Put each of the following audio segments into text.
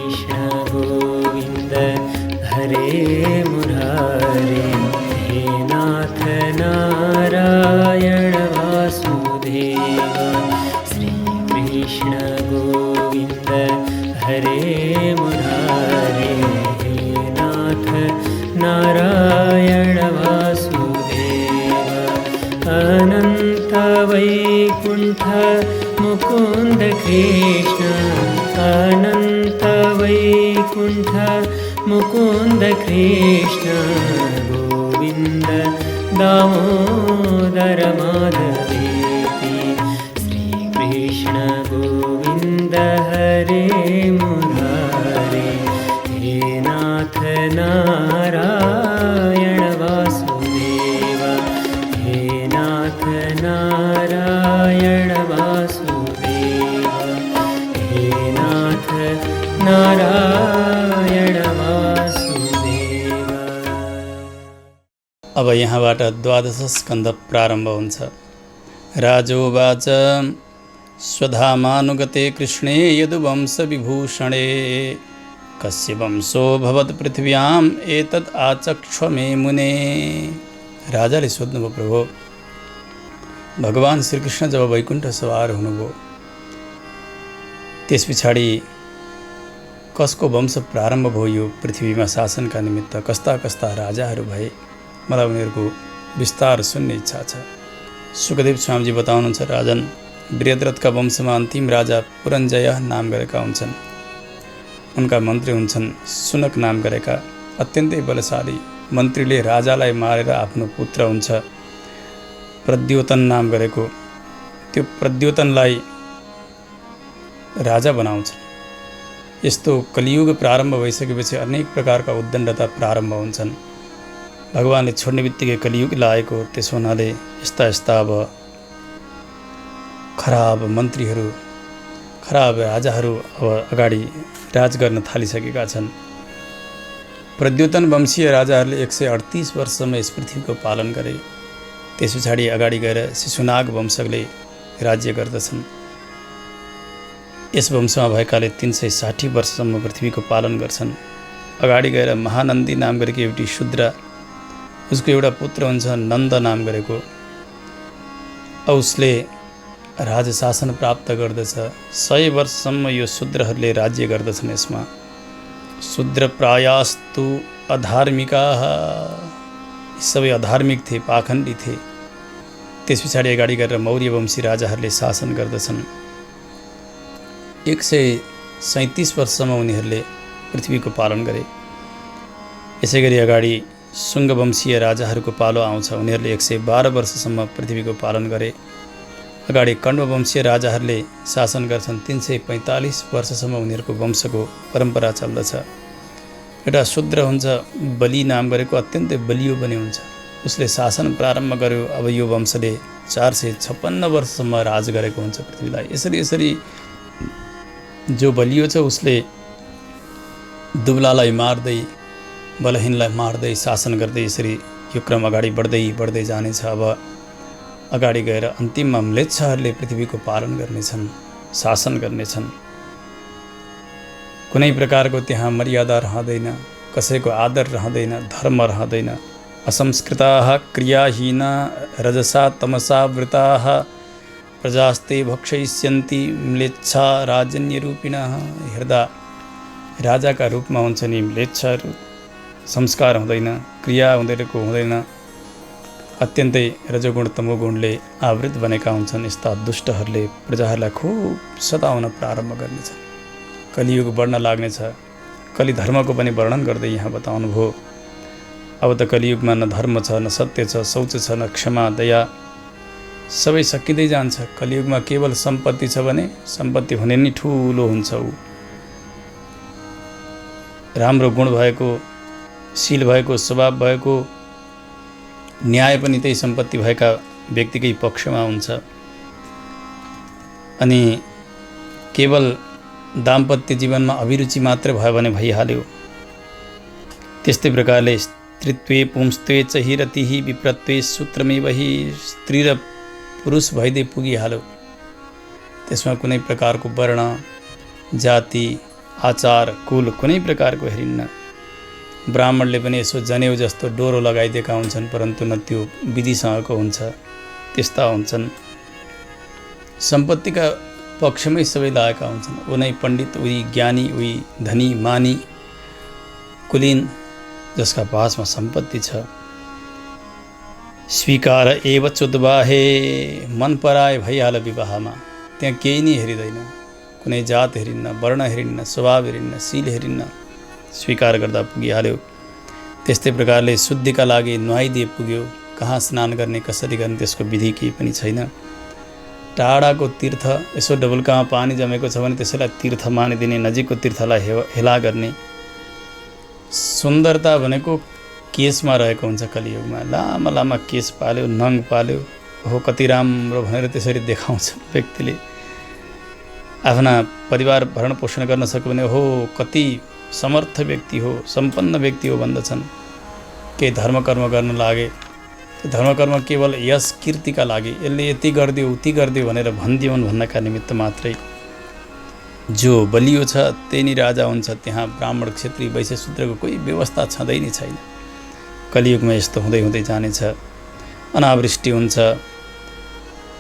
कृष्ण गोविन्द हरे मुरारे, हे नाथ नारायण वासुदेव। श्रीकृष्ण गोविन्द हरे मुरारे, हे नाथ नारायण वासुदेव। अनंत वैकुंठ मुकुंद कृष्ण, अनंत वैकुंठ मुकुंद कृष्ण, गोविंद दामोदर माधवेति। श्रीकृष्ण गोविंद हरे मुरारे, हे नाथ नारायण वासुदेव, हे नाथ नारायण वासुदेव, हे नाथ नारायण वासुदेव। अब यहाँबाट द्वादश स्कन्द प्रारम्भ हुन्छ। राजोवाच स्वधामानुगते कृष्णे यदुवंशविभूषणे, कस्य वंशो भवत्पृथिव्याम् एतद् आचक्ष्व मे मुने। राजाले सोध्नुभयो, प्रभु भगवान श्रीकृष्ण जब वैकुण्ठ सवार हुनुभयो त्यस पछाडि कसको वंश प्रारम्भ भयो यो पृथ्वीमा शासनका निमित्त, कस्ता कस्ता राजाहरू भए, मलाई उनीहरूको विस्तार सुन्ने इच्छा छ। सुखदेव स्वामीजी बताउनुहुन्छ, राजन वृहद्रथका वंशमा अन्तिम राजा पुरञ्जय नाम गरेका हुन्छन्। उनका मन्त्री हुन्छन् सुनक नाम गरेका अत्यन्तै बलशाली। मन्त्रीले राजालाई मारेर आफ्नो पुत्र हुन्छ प्रद्योतन नाम गरेको, त्यो प्रद्योतनलाई राजा बनाउँछ। यस्तो कलियुग प्रारम्भ भइसकेपछि अनेक प्रकारका उद्दण्डता प्रारम्भ हुन्छन्। भगवानले छोड्ने बित्तिकै कलियुग लागेको, त्यसो हुनाले यस्ता यस्ता अब खराब मन्त्रीहरू, खराब राजाहरू अब अगाडि राज गर्न थालिसकेका छन्। प्रद्योतन वंशीय राजाहरूले 138 वर्षसम्म यस पृथ्वीको पालन गरे। त्यस पछाडि अगाडि गएर शिशुनाग वंशले राज्य गर्दछन्। यस वंशमा भएकाले 360 वर्षसम्म पृथ्वीको पालन गर्छन्। अगाडि गएर महानन्दी नाम गरेको एउटी शूद्रा, उसको एउटा पुत्र हुन्छ नन्द नाम गरेको, उसले राजशासन प्राप्त गर्दछ। 100 वर्षसम्म यो शूद्रहरूले राज्य गर्दछन्। यसमा शूद्र प्रायस्तु अधार्मिकाः, सबै अधार्मिक थिए, पाखण्डी थिए। त्यस पछाडि अगाडि गरेर मौर्य वंशी राजाहरूले शासन गर्दछन्। 137 वर्षसम्म उनीहरूले पृथ्वीको पालन गरे। यसै गरी अगाडि शुङ्ग वंशीय राजाहरूको पालो आउँछ, उनीहरूले 112 वर्षसम्म पृथ्वीको पालन गरे। अगाडि कण्व वंशीय राजाहरूले शासन गर्छन्। 345 वर्षसम्म उनीहरूको वंशको परम्परा चल्दछ। एउटा शूद्र हुन्छ बलि नाम गरेको, अत्यन्तै बलियो पनि हुन्छ, उसले शासन प्रारम्भ गर्यो। अब यो वंशले 456 वर्षसम्म राज गरेको हुन्छ पृथ्वीलाई। यसरी जो बलियो छ उसले दुब्लालाई मार्दै, बलहीनलाई मार्दै शासन गर्दै यसरी यो क्रम अगाडि बढ्दै जानेछ। अब अगाडि गएर अन्तिममा म्लेच्छहरूले पृथ्वीको पालन गर्नेछन्, शासन गर्नेछन्। कुनै प्रकारको त्यहाँ मर्यादा रहँदैन, कसैको आदर रहँदैन, धर्म रहँदैन। असंस्कृताः क्रियाहीना रजसा तमसा वृताः, प्रजास्ते भक्षयिष्यन्ति म्लेच्छा राजन्यरूपिणः। हेर्दा राजाका रूपमा हुन्छ नि म्लेच्छहरू, संस्कार हुँदैन, क्रिया हुँदैन, अत्यन्तै रजोगुण तमोगुणले आवृत बनेका हुन्छन्। यस्ता दुष्टहरूले प्रजाहरूलाई खुब सताउन प्रारम्भ गर्नेछन्। कलियुग बढ्न लाग्नेछ। कलि धर्मको पनि वर्णन गर्दै यहाँ बताउनुभयो। अब त कलियुगमा न धर्म छ, न सत्य छ, शौच छ, न क्षमा दया, सबै सकिँदै जान्छ। कलियुगमा केवल सम्पत्ति छ भने सम्पत्ति हुने नि ठुलो हुन्छ। ऊ राम्रो गुण भएको, शील भएको, स्वभाव भएको, न्याय पनि त्यही सम्पत्ति भएका व्यक्तिकै पक्षमा हुन्छ। अनि केवल दाम्पत्य जीवनमा अभिरुचि मात्र भयो भने भइहाल्यो। त्यस्तै प्रकारले स्त्रीत्वे पुंस्त्वे च हि रतिः विप्रत्वे सूत्रमेव हि, स्त्री र पुरुष भइदिए पुगिहाल्यो। त्यसमा कुनै प्रकारको वर्ण, जाति, आचार कुल कुनै प्रकारको हेरिन्न। ब्राह्मणले पनि यसो जनेउ जस्तो डोरो लगाइदिएका हुन्छन्, परन्तु न त्यो विधिसँगको हुन्छ, त्यस्ता हुन्छन्। सम्पत्तिका पक्षमै सबै लागेका हुन्छन्। उनी पण्डित, उही ज्ञानी, उही धनी मानी कुलीन जसका पासमा सम्पत्ति छ। स्वीकार एव चुद्वाहे, मन पराए भइहाल विवाहमा। त्यहाँ केही नै हेरिँदैन, कुनै जात हेरिन्न, वर्ण हेरिन्न, स्वभाव हेरिन्न, शील हेरिन्न, स्वीकार गर्दा पुगिहाल्यो। त्यस्तै प्रकारले शुद्धिका लागि नुहाइदिए पुग्यो। कहाँ स्नान गर्ने, कसरी गर्ने, त्यसको विधि केही पनि छैन। टाढाको तीर्थ यसो डबुल्कामा पानी जमेको छ भने त्यसैलाई तीर्थ मानिदिने, नजिकको तीर्थलाई हेला गर्ने। सुन्दरता भनेको केसमा रहेको हुन्छ। कलियुगमा लामा लामा केस पाल्यो, नङ पाल्यो, हो कति राम्रो भनेर त्यसरी देखाउँछ व्यक्तिले। आफ्ना परिवार भरण पोषण गर्न सक्यो भने हो कति समर्थ व्यक्ति हो, सम्पन्न व्यक्ति हो भन्दछन्। केही धर्मकर्म गर्न लागे, धर्मकर्म केवल यश कीर्तिका लागि, यसले यति गरिदियो उति गरिदियो भनेर भनिदिउन् भन्नका निमित्त मात्रै। जो बलियो छ त्यही नै राजा हुन्छ। त्यहाँ ब्राह्मण, क्षत्रिय, वैश्य, शूद्रको कोही व्यवस्था छँदै नै छैन। कलियुगमा यस्तो हुँदै हुँदै जानेछ। अनावृष्टि हुन्छ,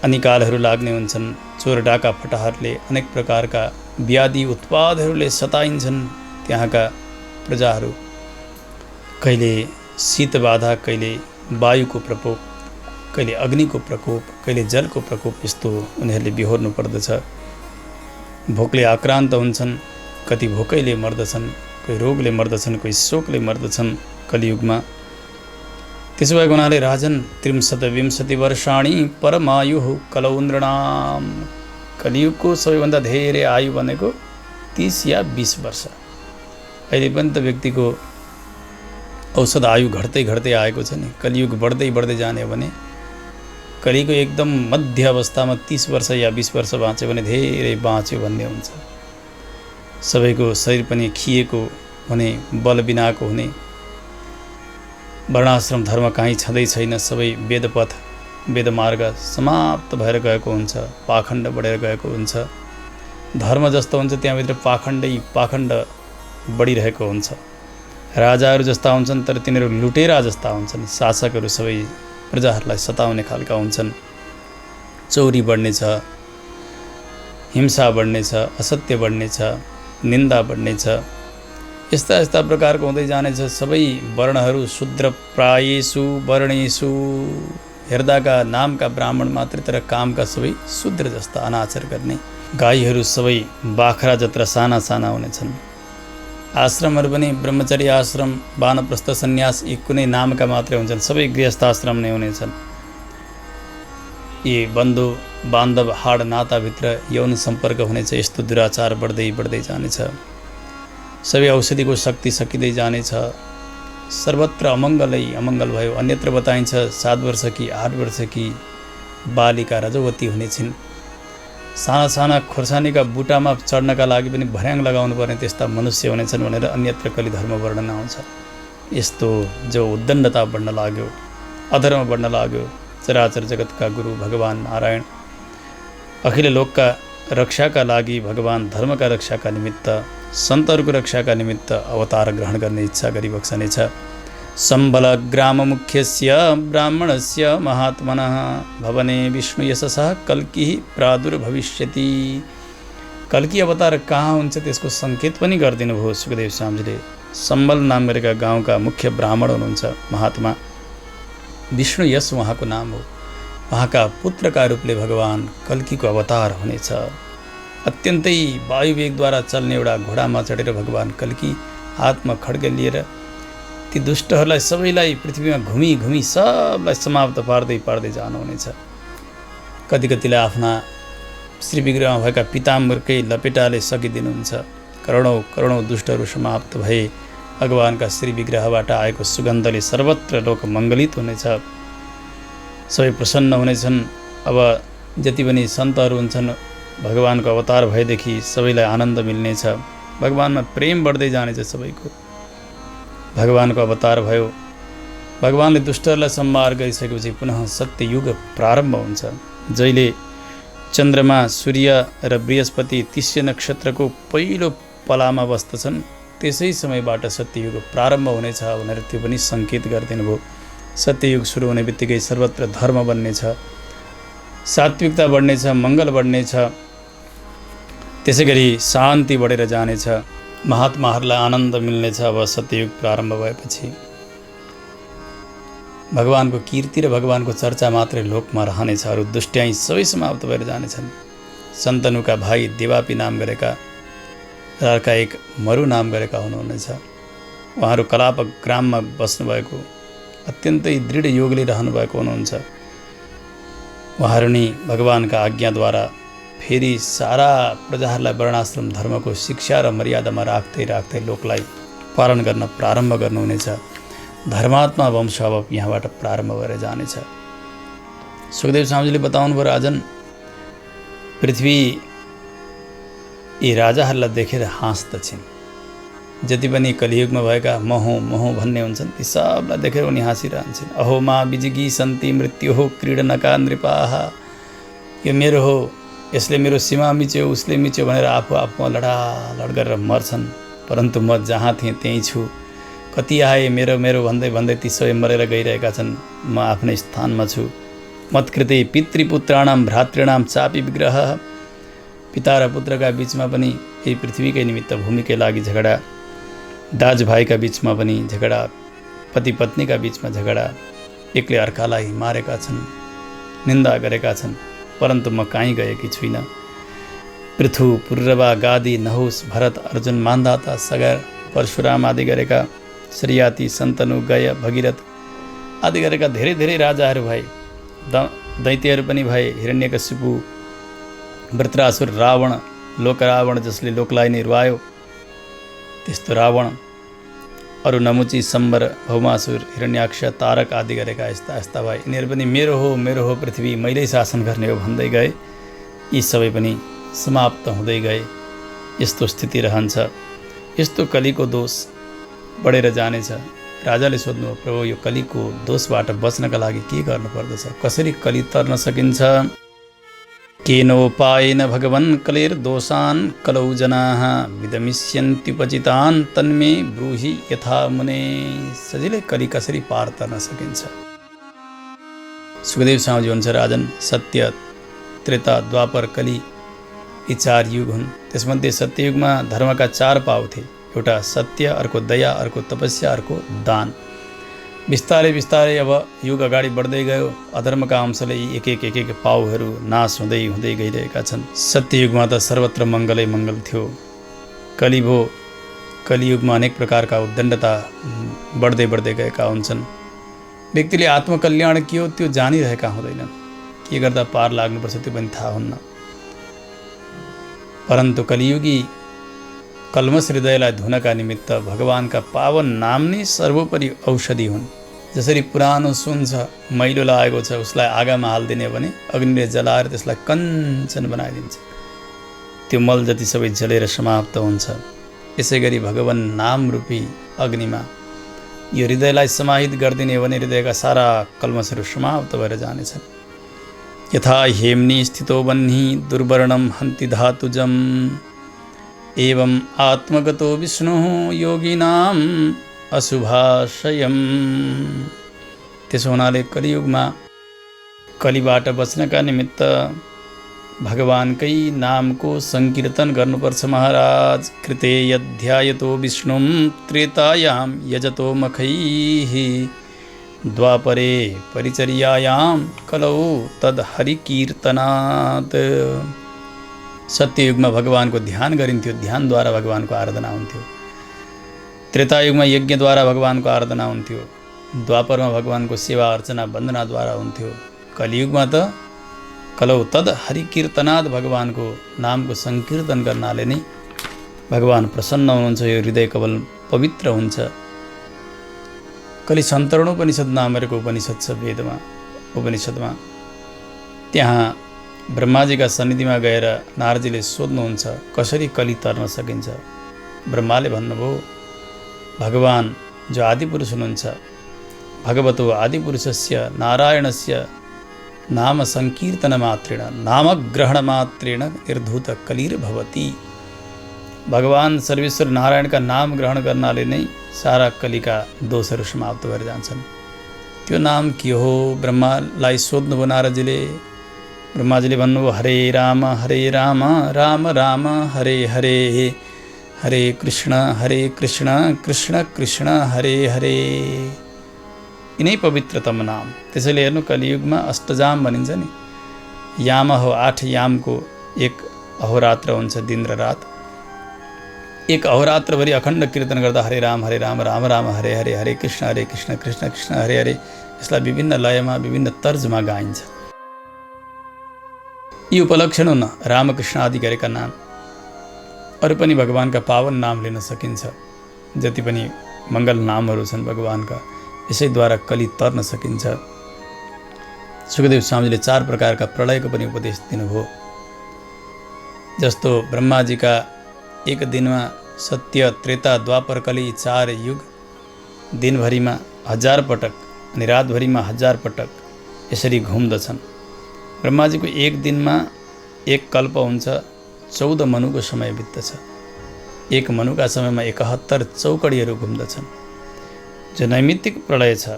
अनिकालहरू लाग्ने हुन्छन्। चोर डाका फटाहरूले अनेक प्रकारका व्याधि उत्पादहरूले सताइन्छन् त्यहाँका प्रजाहरू। कहिले शीत बाधा, कहिले वायुको प्रकोप, कहिले अग्निको प्रकोप, कहिले जलको प्रकोप, यस्तो उनीहरूले बिहोर्नु पर्दछ। भोकले आक्रान्त हुन्छन्, कति भोकैले मर्दछन्, कोही रोगले मर्दछन्, कोही शोकले मर्दछन् कलियुगमा। त्यसो भएको हुनाले राजन त्रिंशत् वर्षाणि परमायुः कलौ नृणाम। कलियुगको सबैभन्दा धेरै आयु भनेको 30 या 20 वर्ष। अहिले पनि त व्यक्तिको औसत आयु घट्दै घट्दै आएको छ नि। कलियुग बढ्दै बढ्दै जाने हो भने कलिको एकदम मध्य अवस्थामा 30 वर्ष या 20 वर्ष बाँच्यो भने धेरै बाँच्यो भन्ने हुन्छ। सबैको शरीर पनि खिएको हुने, बल बिनाको हुने, वर्णाश्रम धर्म कहीँ छँदै छैन। सबै वेदपथ, वेदमार्ग समाप्त भएर गएको हुन्छ, पाखण्ड बढेर गएको हुन्छ। धर्म जस्तो हुन्छ त्यहाँभित्र पाखण्ड बढिरहेको हुन्छ। राजाहरू जस्ता हुन्छन् तर तिनीहरू लुटेरा जस्ता हुन्छन्। शासकहरू सबै प्रजाहरूलाई सताउने खालका हुन्छन्। चोरी बढ्नेछ, हिंसा बढ्नेछ, असत्य बढ्नेछ, निन्दा बढ्नेछ। यस्ता यस्ता प्रकारको हुँदै जानेछ। सबै वर्णहरू शूद्र प्रायेषु वर्णेषु, हेर्दाका नामका ब्राह्मण मात्र तर कामका सबै शूद्र जस्ता अनाचार गर्ने। गाईहरू सबै बाख्रा जत्रा साना साना हुनेछन्। आश्रमहरू पनि ब्रह्मचर्य आश्रम, वानप्रस्थ, सन्यास यी कुनै नामका मात्रै हुन्छन्। सबै गृहस्थाश्रम नै हुनेछन्। यी बन्धु बान्धव हाड नाताभित्र यौन सम्पर्क हुनेछ। यस्तो दुराचार बढ्दै बढ्दै जानेछ। सबै औषधिको शक्ति सकिँदै जानेछ। सर्वत्र अमङ्गलै अमङ्गल भयो। अन्यत्र बताइन्छ 7 वर्ष कि 8 वर्ष कि बालिका रजवती हुनेछिन्। साना साना खोर्सानीका बुटामा चढ्नका लागि पनि भर्याङ लगाउनु पर्ने त्यस्ता मनुष्य हुनेछन् भनेर अन्यत्र कलि धर्म वर्णन आउँछ। यस्तो जो उद्दण्डता बढ्न लाग्यो, अधर्म बढ्न लाग्यो। चराचर जगतका गुरु भगवान् नारायण अखिल लोकका रक्षाका लागि, भगवान् धर्मका रक्षाका निमित्त, सन्तहरूको रक्षाका निमित्त अवतार ग्रहण गर्ने इच्छा गरिबक्सनेछ। सम्बल ग्राम मुख्यस्य ब्राह्मणस्य महात्मनः भवने विष्णु यशसः कल्की प्रादुर्भविष्यति। कल्की अवतार कहाँ हुन्छ त्यसको सङ्केत पनि गरिदिनु भयो सुखदेव स्वामीले। सम्बल नाम गरेका गाउँका मुख्य ब्राह्मण हुनुहुन्छ महात्मा विष्णु यश उहाँको नाम हो। उहाँका पुत्रका रूपले भगवान् कल्कीको अवतार हुनेछ। अत्यन्तै वायुवेगद्वारा चल्ने एउटा घोडामा चढेर भगवान् कल्की हातमा खड्ग लिएर ती दुष्टहरूलाई सबैलाई पृथ्वीमा घुमी घुमी सबलाई समाप्त पार्दै पार्दै जानुहुनेछ। कति कतिलाई आफ्ना श्री विग्रहमा भएका पिताम्बरकै लपेटाले सकिदिनुहुन्छ। करोडौँ करोडौँ दुष्टहरू समाप्त भए भगवानका श्री विग्रहबाट आएको सुगन्धले सर्वत्र लोक मङ्गलित हुनेछ। सबै प्रसन्न हुनेछन्। अब जति पनि सन्तहरू हुन्छन् भगवानको अवतार भएदेखि सबैलाई आनन्द मिल्नेछ। भगवानमा प्रेम बढ्दै जानेछ सबैको। भगवानको अवतार भयो। भगवानले दुष्टहरूलाई संहार गरिसकेपछि पुनः सत्ययुग प्रारम्भ हुन्छ। जहिले चन्द्रमा, सूर्य र बृहस्पति तिष्य नक्षत्रको पहिलो पलामा बस्दछन् त्यसै समयबाट सत्ययुग प्रारम्भ हुनेछ भनेर त्यो पनि सङ्केत गरिदिनु भयो। सत्ययुग सुरु हुने बित्तिकै सर्वत्र धर्म बन्नेछ, सात्विकता बढ्नेछ, मङ्गल बढ्नेछ, त्यसै गरी शान्ति बढेर जानेछ, महात्माहरूलाई आनन्द मिल्नेछ। अब सत्ययुग प्रारम्भ भएपछि भगवानको कीर्ति र भगवानको चर्चा मात्रै लोकमा रहनेछ, अरू दुष्ट्याइ सबै समाप्त भएर जानेछन्। सन्तनुका भाइ देवापी नाम गरेका र अर्का एक मरु नाम गरेका हुनुहुनेछ। उहाँहरू कलाप ग्राममा बस्नुभएको अत्यन्तै दृढ योगले रहनुभएको हुनुहुन्छ। उहाँहरू नि भगवानका आज्ञाद्वारा फेरि सारा प्रजाहरूलाई वर्णाश्रम धर्मको शिक्षा र मर्यादामा राख्दै राख्दै लोकलाई पालन गर्न प्रारम्भ गर्नुहुनेछ। धर्मात्मा वंश अब यहाँबाट प्रारम्भ भएर जानेछ। सुखदेव स्वामीजीले बताउनु भयो, राजन पृथ्वी यी राजाहरूलाई देखेर हाँस्दछिन्। जति पनि कलियुगमा भएका महो भन्ने हुन्छन् ती सबलाई देखेर उनी हाँसिरहन्छन्। अहो मा बिजिगी सन्ति मृत्यु हो क्रीडनका नृपाः, यो मेरो हो, यसले मेरो सीमा मिच्यो, उसले मिच्यो भनेर आफूमा लडालड गरेर मर्छन्। परन्तु म जहाँ थिएँ त्यहीँ छु। कति आए मेरो मेरो भन्दै भन्दै ती सबै मरेर गइरहेका छन्, म आफ्नै स्थानमा छु। मत्कृते पितृपुत्राणाम भ्रातृणाम चापी विग्रह, पिता र पुत्रका बिचमा पनि यही पृथ्वीकै निमित्त भूमिकै लागि झगडा, दाजुभाइका बिचमा पनि झगडा, पति पत्नीका बिचमा झगडा, एकले अर्कालाई मारेका छन्, निन्दा गरेका छन्। परन्तु म कहीँ गएकी छुइनँ। पृथु पुर्रवा गादी नहुस भरत अर्जुन मान्धाता सगर परशुराम आदि गरेका, श्रीयाति सन्तनु गय भगीरथ आदि गरेका धेरै धेरै राजाहरू भए, दैत्यहरू पनि भए। हिरण्यकशिपु, वृत्रासुर, रावण, लोकरावण जसले लोकलाई नै रुवायो त्यस्तो रावण, अरू नमुची, सम्बर, भौमासुर, हिरण्याक्ष, तारक आदि गरेका यस्ता भए। यिनीहरू पनि मेरो हो पृथ्वी, मैलै शासन गर्ने हो भन्दै गए। यी सबै पनि समाप्त हुँदै गए। यस्तो स्थिति रहन्छ। यस्तो कलीको दोष बढेर जानेछ। राजाले सोध्नु, प्रभु यो कलीको दोषबाट बच्नका लागि के गर्नुपर्दछ, कसरी कली तर्न सकिन्छ? केनोपायेन भगवन् कलेर दोषान् कलौ जनाः विदमिष्यन्त्युपचितान् तन्मे ब्रूहि यथा मुने। सजिलै कली कसरी पार तर्न सकिन्छ? सुखदेव स्वामीजी भन्छ, राजन सत्य, त्रेता, द्वापर, कली यी 4 युग हुन्। त्यसमध्ये सत्ययुगमा धर्मका 4 पाउ थिए। एउटा सत्य, अर्को दया, अर्को तपस्या, अर्को दान। बिस्तारै बिस्तारै अब युग अगाडि बढ्दै गयो। अधर्मका अंशले एक एक पाउहरू नाश हुँदै हुँदै गइरहेका छन्। सत्ययुगमा त सर्वत्र मङ्गलै मङ्गल थियो। कलियुगमा अनेक प्रकारका उद्दण्डता बढ्दै बढ्दै गएका हुन्छन्। व्यक्तिले आत्मकल्याण के हो त्यो जानिरहेका हुँदैनन्। के गर्दा पार लाग्नुपर्छ त्यो पनि थाहा हुन्न। परन्तु कलियुगी कल्मस हृदयलाई धुनका निमित्त भगवानका पावन नाम नै सर्वोपरि औषधि हुन्। जसरी पुरानो सुन छ, मैलो लागेको छ, उसलाई आगामा हालिदिने भने अग्निले जलाएर त्यसलाई कञ्चन बनाइदिन्छ। त्यो मल जति सबै जलेर समाप्त हुन्छ। यसै गरी भगवान नाम रूपी अग्निमा यो हृदयलाई समाहित गरिदिने भने हृदयका सारा कल्मसहरू समाप्त भएर जानेछन्। यथा हेम्नि स्थितो वह्नि दुर्वर्णम हन्ति धातुजम, एवं आत्मगतो विष्णु योगिनाम अशुभाशयम। त्यसो हुनाले कलियुगमा कलीबाट बच्नका निमित्त भगवानकै नामको संकीर्तन गर्नुपर्छ महाराज। कृते यध्यायतो विष्णुं त्रेतायां यजतो मखैः, द्वापरे परिचर्यायां कलौ तद हरिकीर्तनात्। सत्ययुगमा भगवानको ध्यान गरिन्थ्यो, ध्यानद्वारा भगवानको आराधना हुन्थ्यो। त्रेतायुगमा यज्ञद्वारा भगवानको आराधना हुन्थ्यो। द्वापरमा भगवानको सेवा अर्चना वन्दनाद्वारा हुन्थ्यो। कलियुगमा त कलौ तद हरिकीर्तनात्, भगवानको नामको संकीर्तन गर्नाले नै भगवान प्रसन्न हुनुहुन्छ। यो हृदय कवल पवित्र हुन्छ। कलि सन्तरणोपनिषद नामको उपनिषद छ वेदमा, उपनिषदमा। त्यहाँ ब्रह्माजीका सन्निधिमा गएर नारदजीले सोध्नुहुन्छ कसरी कली तर्न सकिन्छ। ब्रह्माले भन्नुभयो, भगवान जो आदिपुरुष हुनुहुन्छ, भगवतो आदिपुरुषस्य नारायणस्य नाम संकीर्तन मात्रेण नामग्रहण मात्रेण निर्धूत कलिर्भवति। भगवान सर्वेश्वर नारायणका नाम ग्रहण गर्नाले नै सारा कलिका दोषहरू समाप्त भएर जान्छन्। त्यो नाम के हो? ब्रह्मालाई सोध्नुभयो नारदजीले। ब्रह्माजीले भन्नुभयो हरे राम राम राम हरे हरे, हरे कृष्ण कृष्ण कृष्ण हरे हरे। यिनै पवित्रतम नाम। त्यसैले हेर्नु कलियुगमा अष्टजाम भनिन्छ नि, याम हो 8 यामको एक अहोरात्र हुन्छ, दिन र रात। एक अहोरात्रभरि अखण्ड कीर्तन गर्दा हरे राम राम राम हरे हरे, हरे कृष्ण कृष्ण कृष्ण हरे हरे, यसलाई विभिन्न लयमा विभिन्न तर्जमा गाइन्छ। यी उपलक्षण हुन् रामकृष्ण आदि गरेका नाम। अरू पनि भगवानका पावन नाम लिन सकिन्छ। जति पनि मङ्गल नामहरू छन् भगवानका, यसैद्वारा कली तर्न सकिन्छ। सुखदेव स्वामीले 4 प्रकारका प्रलयको पनि उपदेश दिनुभयो। जस्तो ब्रह्माजीका एक दिनमा सत्य त्रेता द्वापर कली 4 युग, दिनभरिमा 1000 पटक अनि रातभरिमा 1000 पटक यसरी घुम्दछन्। ब्रह्माजीको एक दिनमा एक कल्प हुन्छ, 14 मनुको समय बित्दछ। एक मनुका समयमा 71 चौकडीहरू घुम्दछन्। जो नैमित्तिक प्रलय छ,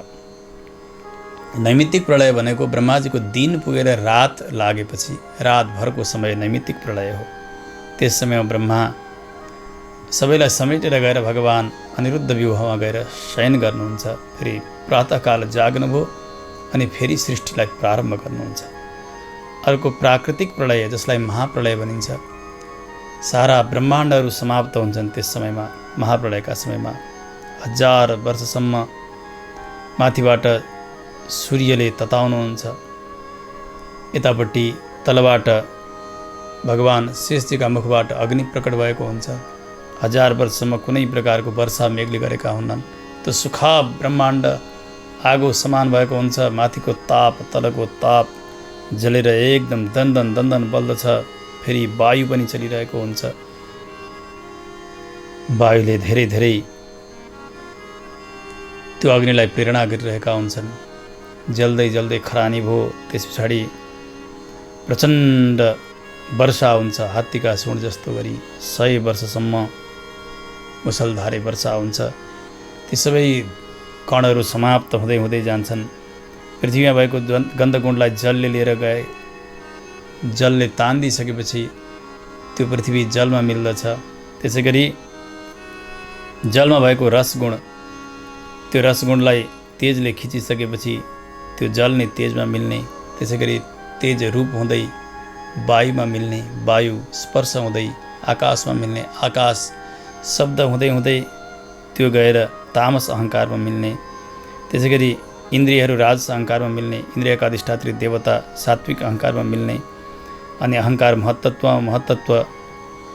नैमित्तिक प्रलय भनेको ब्रह्माजीको दिन पुगेर रात लागेपछि रातभरको समय नैमित्तिक प्रलय हो। त्यस समयमा ब्रह्मा सबैलाई समेटेर गएर भगवान अनिरुद्ध व्यूहमा गएर शयन गर्नुहुन्छ। फेरि प्रातःकाल जाग्नुभयो अनि फेरि सृष्टिलाई प्रारम्भ गर्नुहुन्छ। अर्को प्राकृतिक प्रलय, जसलाई महाप्रलय भनिन्छ। सारा ब्रह्माण्डहरू समाप्त हुन्छन् त्यस समयमा, महाप्रलयका समयमा। 1000 वर्षसम्म माथिबाट सूर्यले तताउनुहुन्छ। यतापट्टि तलबाट भगवान शेषजीका मुखबाट अग्नि प्रकट भएको हुन्छ। 1000 वर्षसम्म कुनै प्रकारको वर्षा मेघले गरेका हुन्नन्। त्यो सुखा ब्रह्माण्ड आगो समान भएको हुन्छ। माथिको ताप तलको ताप जलेर एकदम दन्दन दन्दन बल्दछ। फेरि वायु पनि चलिरहेको हुन्छ। वायुले धेरै धेरै त्यो अग्निलाई प्रेरणा गरिरहेका हुन्छन्। जल्दै जल्दै खरानी भयो। त्यस पछाडि प्रचण्ड वर्षा हुन्छ, हात्तीका सुँड जस्तो गरी 100 वर्षसम्म मुसलधारे वर्षा हुन्छ। ती सबै कणहरू समाप्त हुँदै हुँदै जान्छन्। पृथ्वीमा भएको गन्धकुण्डलाई जलले लिएर गए। जलले तान्दिसकेपछि त्यो पृथ्वी जलमा मिल्दछ। त्यसै गरी जलमा भएको रसगुण, त्यो रसगुणलाई तेजले खिचिसकेपछि त्यो जल नै तेजमा मिल्ने। त्यसै गरी तेज रूप हुँदै वायुमा मिल्ने, वायु स्पर्श हुँदै आकाशमा मिल्ने, आकाश शब्द हुँदै हुँदै त्यो गएर तामस अहङ्कारमा मिल्ने। त्यसै गरी इन्द्रियहरू राजस अहङ्कारमा मिल्ने, इन्द्रियका अधिष्ठात्री देवता सात्विक अहङ्कारमा मिल्ने। अनि अहङ्कार महत्तत्व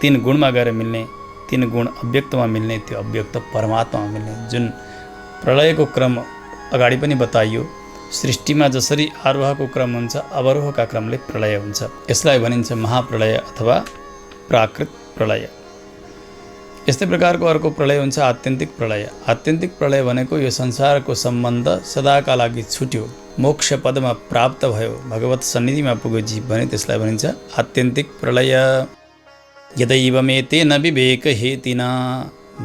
3 गुणमा गएर मिल्ने, 3 गुण अव्यक्तमा मिल्ने, त्यो अव्यक्त परमात्मामा मिल्ने। जुन प्रलयको क्रम अगाडि पनि बताइयो, सृष्टिमा जसरी आरोहको क्रम हुन्छ, अवरोहका क्रमले प्रलय हुन्छ। यसलाई भनिन्छ महाप्रलय अथवा प्राकृत प्रलय। यस्तै प्रकारको अर्को प्रलय हुन्छ आत्यन्तिक प्रलय। आत्यन्तिक प्रलय भनेको यो संसारको सम्बन्ध सदाका लागि छुट्यो, मोक्ष पदमा प्राप्त भयो, भगवत सन्निधिमा पुग्यो जीव भने त्यसलाई भनिन्छ आत्यन्तिक प्रलय। यदैवमेतेन विवेकहेतिना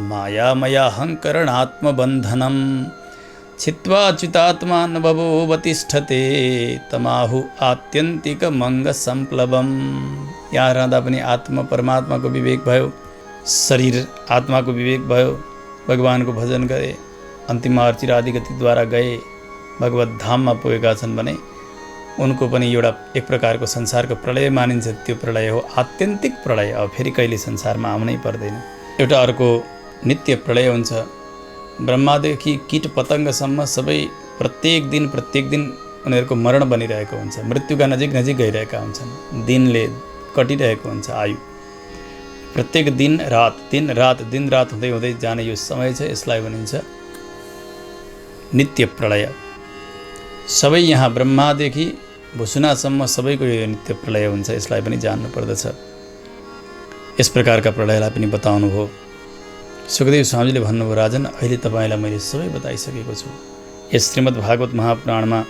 मायामयाहङ्करणात्मबन्धनं छित्त्वा च्युतात्मानुभवोऽवतिष्ठते तमाहु आत्यन्तिकमङ्गसम्प्लवम्। यहाँ रहँदा पनि आत्मा परमात्माको विवेक भयो, शरीर आत्माको विवेक भयो। भगवानको भजन गरे, अन्तिम अर्चिरादि गतिद्वारा गए, भगवत धाममा पुगेका छन् भने उनको पनि एउटा एक प्रकारको संसारको प्रलय मानिन्छ। त्यो प्रलय हो आत्यन्तिक प्रलय। अब फेरि कहिले संसारमा आउनै पर्दैन। एउटा अर्को नित्य प्रलय हुन्छ। ब्रह्मादेखि कीट पतङ्गसम्म सबै प्रत्येक दिन उनीहरूको मरण बनिरहेको हुन्छ, मृत्युका नजिक गइरहेका हुन्छन्। दिनले कटिरहेको हुन्छ आयु। प्रत्येक दिन रात हुँदै हुँदै जाने यो समय छ, यसलाई भनिन्छ नित्य प्रलय। सबै यहाँ ब्रह्मादेखि भुसुनासम्म सबैको यो नित्य प्रलय हुन्छ, यसलाई पनि जान्नु पर्दछ। यस प्रकारका प्रलयलाई पनि बताउनु हो। सुखदेव स्वामीले भन्नुभयो, राजन अहिले तपाईँलाई मैले सबै बताइसकेको छु। यस श्रीमद् भागवत महापुराणमा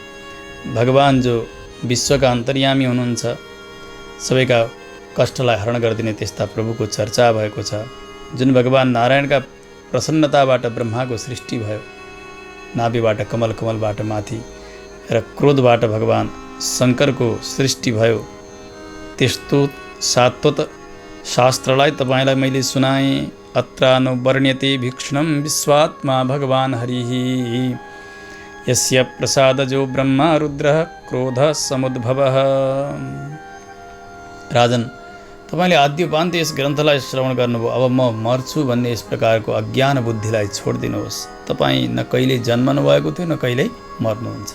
भगवान जो विश्वका अन्तर्यामी हुनुहुन्छ, सबैका कष्टलाई हरण गरिदिने त्यस्ता प्रभुको चर्चा भएको छ। जुन भगवान नारायणका प्रसन्नताबाट ब्रह्माको सृष्टि भयो, नाभिबाट कमल, कमलबाट माथि र क्रोधबाट भगवान शङ्करको सृष्टि भयो, त्यस्तो सात्वत शास्त्रलाई तपाईँलाई मैले सुनाएँ। अत्रानुवर्ण्यते भीक्ष्णं विश्वात्मा भगवान हरिः यस्य प्रसादजो ब्रह्मा रुद्रः क्रोधः समुद्भवः। राजन, तपाईँले आद्योपान्त यस ग्रन्थलाई श्रवण गर्नुभयो। अब म मर्छु भन्ने यस प्रकारको अज्ञान बुद्धिलाई छोडिदिनुहोस्। तपाईँ न कहिल्यै जन्मनु भएको थियो, न कहिल्यै मर्नुहुन्छ।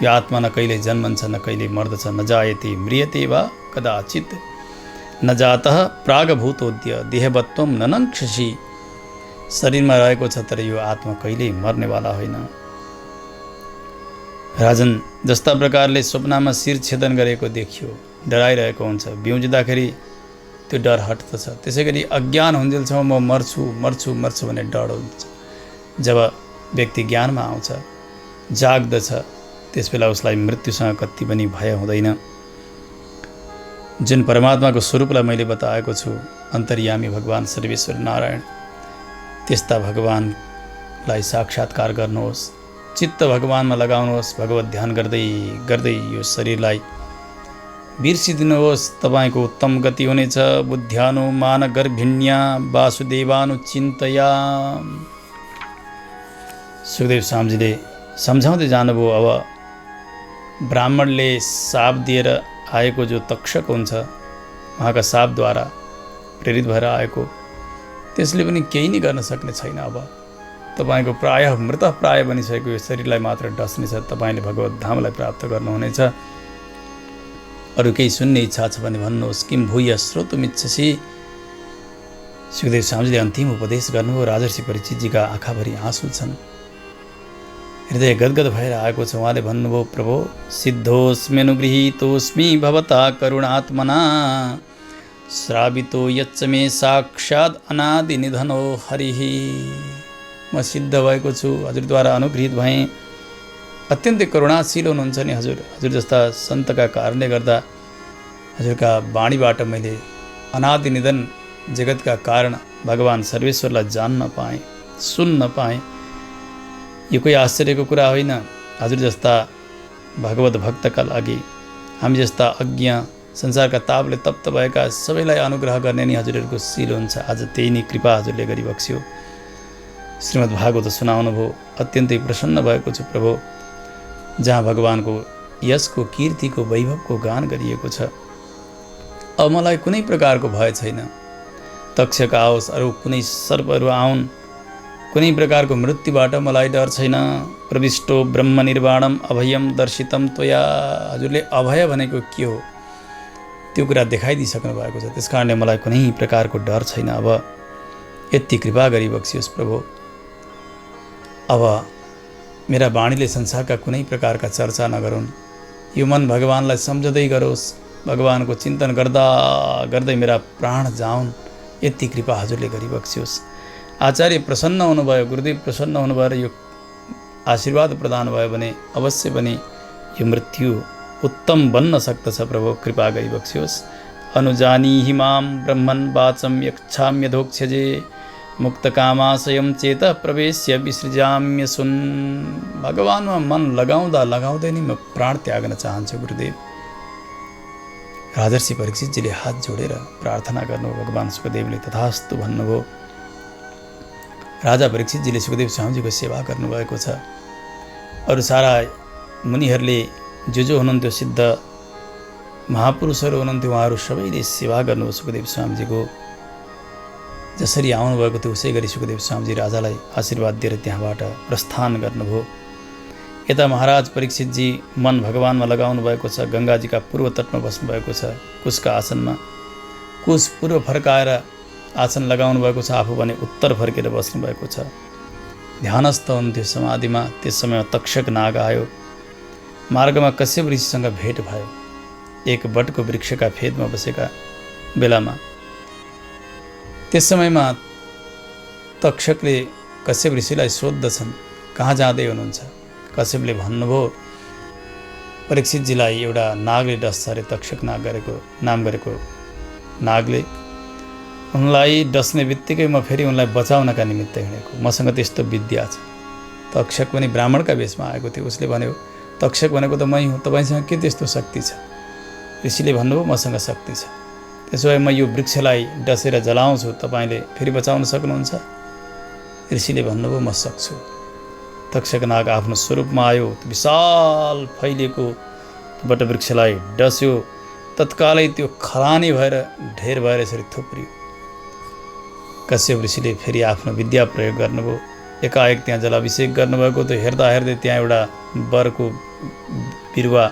यो आत्मा न कहिल्यै जन्मन्छ, न कहिल्यै मर्दछ। न जायते म्रियते वा कदाचित्, न जातः प्रागभूतोद्य देहवत्वं न नङ्क्षसि। शरीरमा रहेको छ, तर यो आत्मा कहिल्यै मर्नेवाला होइन। राजन, जस्ता प्रकारले स्वप्नमा शिर छेदन गरेको देखियो, डराइरहेको हुन्छ, बिउजिँदाखेरि त्यो डर हट्दछ। त्यसै गरी अज्ञान हुन्जेलसम्म म मर्छु मर्छु मर्छु भन्ने डर हुन्छ। जब व्यक्ति ज्ञानमा आउँछ, जाग्दछ, त्यसबेला उसलाई मृत्युसँग कति पनि भय हुँदैन। जुन परमात्माको स्वरूपलाई मैले बताएको छु, अन्तर्यामी भगवान सर्वेश्वर नारायण, त्यस्ता भगवानलाई साक्षात्कार गर्नुहोस्। चित्त भगवानमा लगाउनुहोस्। भगवत ध्यान गर्दै गर्दै यो शरीरलाई बिर्सिदिनुहोस्। तपाईँको उत्तम गति हुनेछ। बुद्ध्यानुमान गर्भिण्या वासुदेवानुचिन्तया। सुखदेव स्वामीजीले सम्झाउँदै जानुभयो। अब ब्राह्मणले शाप दिएर आएको जो तक्षक हुन्छ, उहाँका शापद्वारा प्रेरित भएर आएको, त्यसले पनि केही नै गर्न सक्ने छैन। अब तपाईँको प्रायः मृत प्राय बनिसकेको यो शरीरलाई मात्र डस्नेछ। तपाईँले भगवत धामलाई प्राप्त गर्नुहुनेछ। अरू केही सुन्ने इच्छा छ भने भन्नुहोस्। किम भूय श्रोतुमिच्छसि। सुखदेव स्वामीजीले अन्तिम उपदेश गर्नुभयो। राजर्षि परीक्षितजीका आँखाभरि आँसु छन्, हृदय गदगद भएर आएको छ। उहाँले भन्नुभयो, प्रभो सिद्धोस्म्यनुगृहीतोस्मि भवता करुणात्मना श्रावितो यच्च मे साक्षात् अनादि निधनो हरिः। म सिद्ध भएको छु, हजुरद्वारा अनुगृहीत भएँ। अत्यन्तै करुणाशील हुनुहुन्छ नि हजुर। हजुर जस्ता सन्तका कारणले गर्दा हजुरका वाणीबाट मैले अनादि निधन जगतका कारण भगवान सर्वेश्वरलाई जान्न पाएँ, सुन्न पाएँ। यो कोही आश्चर्यको कुरा होइन। हजुर जस्ता भगवत भक्तका लागि, हामी जस्ता अज्ञ संसारका तापले तप्त भएका सबैलाई अनुग्रह गर्ने नि हजुरहरूको शील हुन्छ। आज त्यही नै कृपा हजुरले गरिबक्स्यो। श्रीमद् भागवत सुनाउनु भयो। अत्यन्तै प्रसन्न भएको छु प्रभु। जहाँ भगवानको यशको, कीर्तिको, वैभवको गान गरिएको छ। अब मलाई कुनै प्रकारको भय छैन। तक्षक आओस्, अरू कुनै सर्पहरू आउन्, कुनै प्रकारको मृत्युबाट मलाई डर छैन। प्रविष्टो ब्रह्म निर्वाणम अभयम दर्शितम त्वया। हजुरले अभय भनेको के हो त्यो कुरा देखाइदिइसक्नु भएको छ। त्यस कारणले मलाई कुनै प्रकारको डर छैन। अब यति कृपा गरिबक्सियोस् प्रभु। अब मेरा वाणीले संसारका कुनै प्रकारका चर्चा नगरून्। यो मन भगवानलाई सम्झँदै गरोस्। भगवानको चिन्तन गर्दा गर्दै मेरा प्राण जाउन्। यति कृपा हजुरले गरिबक्सियोस्। आचार्य प्रसन्न हुनुभयो, गुरुदेव प्रसन्न हुनुभयो र यो आशीर्वाद प्रदान भयो भने अवश्य पनि यो मृत्यु उत्तम बन्न सक्दछ। प्रभु कृपा गरिबक्सियोस्। अनुजानीहि मां ब्रह्मन् वाचं यक्षाम्यधोक्षजे मुक्तकामाशयं चेत प्रवेश्य विसृजाम्य सुन्। भगवानमा मन लगाउँदा लगाउँदै नै म प्राण त्याग्न चाहन्छु गुरुदेव। राजर्षि परीक्षितजीले हात जोडेर प्रार्थना गर्नुभयो। भगवान सुखदेवले तथास्तु भन्नुभयो। राजा परीक्षितजीले सुखदेव स्वामीजीको सेवा गर्नुभएको छ। अरू सारा मुनिहरूले जो हुनुहुन्थ्यो, सिद्ध महापुरुषहरू हुनुहुन्थ्यो, उहाँहरू सबैले सेवा गर्नुभयो सुखदेव स्वामीजीको। जसरी आउनुभएको थियो उसै गरी सुखदेव स्वामीजी राजालाई आशीर्वाद दिएर त्यहाँबाट प्रस्थान गर्नुभयो। यता महाराज परीक्षितजी मन भगवानमा लगाउनु भएको छ। गङ्गाजीका पूर्व तटमा बस्नुभएको छ, कुशका आसनमा। कुश पूर्व फर्काएर आसन लगाउनु भएको छ, आफू भने उत्तर फर्केर बस्नुभएको छ। ध्यानस्थ हुन्थ्यो समाधिमा। त्यस समय तक्षक नाग आयो। मार्गमा कश्यप ऋषिसँग भेट भयो। एक बटको वृक्षका फेदमा बसेका बेलामा त्यस समयमा तक्षकले कश्यप ऋषिलाई सोद्धछन्, कहाँ जाँदै हुनुहुन्छ? कश्यपले भन्नुभयो, परीक्षितजीलाई एउटा नागले डस्छ अरे, तक्षक नाग गरेको नाम गरेको नागले। उनलाई डस्ने बित्तिकै म फेरि उनलाई बचाउनका निमित्त हिँडेको, मसँग त्यस्तो विद्या छ। तक्षक पनि ब्राह्मणका वेशमा आएको थियो। उसले भन्यो, तक्षक भनेको त मै हुँ, तपाईँसँग के त्यस्तो शक्ति छ? ऋषिले भन्नुभयो, मसँग शक्ति छ। त्यसो भए म यो वृक्षलाई डसेर जलाउँछु, तपाईँले फेरि बचाउन सक्नुहुन्छ? ऋषिले भन्नुभयो, म सक्छु। तक्षकनाग आफ्नो स्वरूपमा आयो, विशाल फैलिएको वटवृक्षलाई डस्यो, तत्कालै त्यो खरानी भएर ढेर भएर यसरी थुप्रियो। कश्यप ऋषिले फेरि आफ्नो विद्या प्रयोग गर्नुभयो। एकाएक त्यहाँ जलाभिषेक गर्नुभएको त हेर्दा हेर्दै त्यहाँ एउटा वरको बिरुवा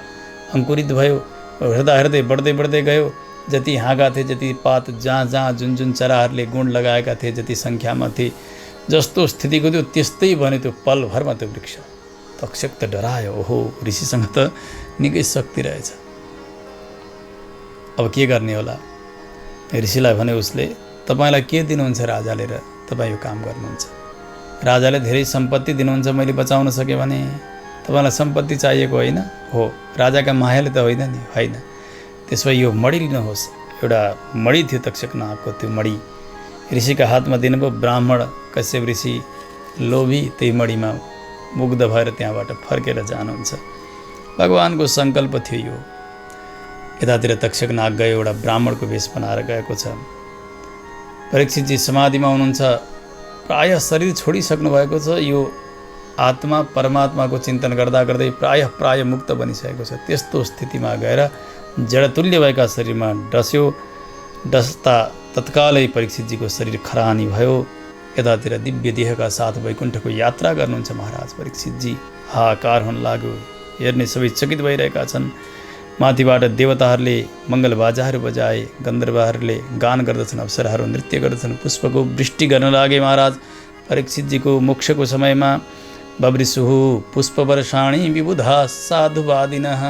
अङ्कुरित भयो। हेर्दा हेर्दै बढ्दै बढ्दै गयो। जति हाँगा थिए, जति पात, जहाँ जहाँ जुन जुन चराहरूले गुण लगाएका थिए, जति सङ्ख्यामा थिए, जस्तो स्थितिको थियो त्यस्तै भन्यो त्यो पलभरमा त्यो वृक्ष। तक्षक त डरायो, ओहो ऋषिसँग त निकै शक्ति रहेछ, अब के गर्ने होला? ऋषिलाई भने उसले, तपाईँलाई के दिनुहुन्छ राजाले र तपाईँ यो काम गर्नुहुन्छ? राजाले धेरै सम्पत्ति दिनुहुन्छ, मैले बचाउन सकेँ भने। तपाईँलाई सम्पत्ति चाहिएको होइन? हो। राजाका मायाले त होइन नि? होइन। त्यसो भए यो मडी लिनुहोस्। एउटा मडी थियो तक्षकनागको, त्यो मडी ऋषिका हातमा दिनुभयो। ब्राह्मण कश्यप ऋषि लोभी त्यही मडीमा मुग्ध भएर त्यहाँबाट फर्केर जानुहुन्छ। भगवानको सङ्कल्प थियो यो। यतातिर तक्षकनाग गयो, एउटा ब्राह्मणको वेश बनाएर गएको छ। परीक्षितजी समाधिमा हुनुहुन्छ, प्रायः शरीर छोडिसक्नु भएको छ। यो आत्मा परमात्माको चिन्तन गर्दा गर्दै प्रायः मुक्त बनिसकेको छ। त्यस्तो स्थितिमा गएर जडतुल्य भएका शरीरमा डस्यो। डस्दा तत्कालै परीक्षितजीको शरीर खरानी भयो। यतातिर दिव्य देहका साथ वैकुण्ठको यात्रा गर्नुहुन्छ महाराज परीक्षितजी। हाहाकार हुन लाग्यो। हेर्ने सबै चकित भइरहेका छन्। माथिबाट देवताहरूले मङ्गल बाजाहरू बजाए, गन्धर्वहरूले गान गर्दछन्, अप्सराहरू नृत्य गर्दछन्, पुष्पको वृष्टि गर्न लागे। महाराज परीक्षितजीको मोक्षको समयमा बब्रिसुहु पुष्पवर्षाणी विबुधा साधुवादिनः,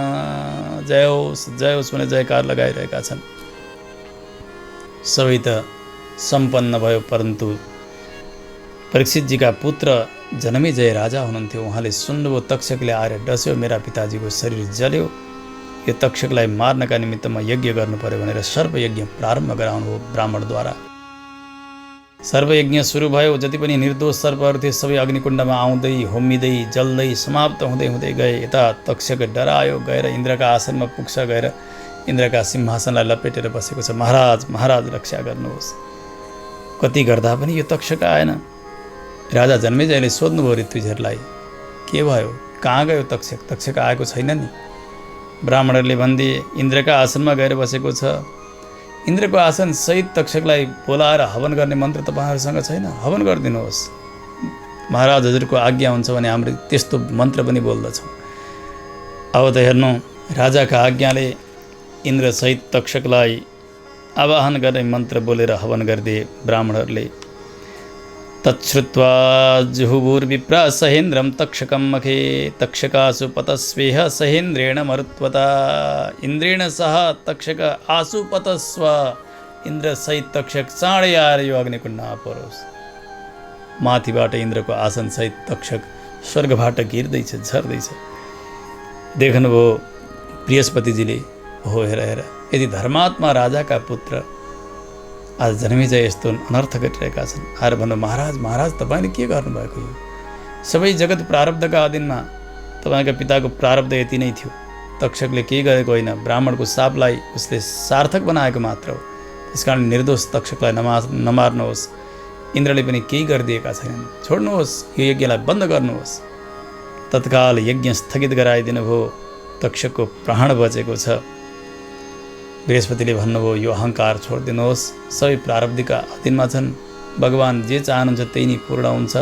जय होस् भने जयकार लगाइरहेका छन्। सबै त सम्पन्न भयो, परन्तु परीक्षितजीका पुत्र जनमेजय राजा हुनुहुन्थ्यो। उहाँले सुन्नुभयो तक्षकले आएर डस्यो, मेरा पिताजीको शरीर जल्यो, यो तक्षकलाई मार्नका निमित्त म यज्ञ गर्नु पर्यो भनेर सर्पयज्ञ प्रारम्भ गराउनुभयो ब्राह्मणद्वारा। सर्वयज्ञ सुरु भयो। जति पनि निर्दोष सर्पहरू थिए सबै अग्निकुण्डमा आउँदै होमिँदै जल्दै समाप्त हुँदै हुँदै गए। यता तक्षक डरायो, गएर इन्द्रका आसनमा पुग्छ, गएर इन्द्रका सिंहासनलाई लपेटेर बसेको छ। महाराज रक्षा गर्नुहोस्। कति गर्दा पनि यो तक्षक आएन। राजा जन्मेजयले सोध्नुभयो ऋत्विजहरूलाई, के भयो, कहाँ गयो तक्षक? तक्षक आएको छैन नि। ब्राह्मणहरूले भनिदिए, इन्द्रका आसनमा गएर बसेको छ। इन्द्रको आसन सहित तक्षकलाई बोलाएर हवन गर्ने मन्त्र तपाईँहरूसँग छैन? हवन गरिदिनुहोस्। महाराज हजुरको आज्ञा हुन्छ भने हाम्रो त्यस्तो मन्त्र पनि बोल्दछौँ। अब त हेर्नु, राजाका आज्ञाले इन्द्रसहित तक्षकलाई आवाहन गर्ने मन्त्र बोलेर हवन गरिदिए ब्राह्मणहरूले। तच्छ्रुत्वा जुहुर्विप्रा सहेन्द्रम तक्षकं मखे, तक्षकासु पतस्वेह सहेन्द्रेण मरुत्वता, इन्द्रेण सह तक्षक आसु पतस्व, इन्द्र सहित तक्षक चाँडै आएर यो अग्निकुण्डमा परोस्। माथिबाट इन्द्रको आसन सहित तक्षक स्वर्गबाट गिर्दैछ, झर्दैछ। देख्नुभयो बृहस्पतिजीले, हो हेर यदि धर्मात्मा राजाका पुत्र आज जन्मेजय यस्तो अनर्थ गरिरहेका छन्। आएर भन्नु, महाराज तपाईँले के गर्नुभएको? यो सबै जगत प्रारब्धका अधीनमा, तपाईँका पिताको प्रारब्ध यति नै थियो। तक्षकले केही गरेको होइन, ब्राह्मणको शापलाई उसले सार्थक बनाएको मात्र हो। त्यसकारण निर्दोष तक्षकलाई नमार्नुहोस्। इन्द्रले पनि केही गरिदिएका छैनन्, छोड्नुहोस्, यो यज्ञलाई बन्द गर्नुहोस्। तत्काल यज्ञ स्थगित गराइदिनु भयो। तक्षकको प्राण बचेको छ। बृहस्पतिले भन्नुभयो, यो अहङ्कार छोडिदिनुहोस्, सबै प्रारब्धका अधीनमा छन्। भगवान जे चाहनुहुन्छ त्यही नै पूर्ण हुन्छ।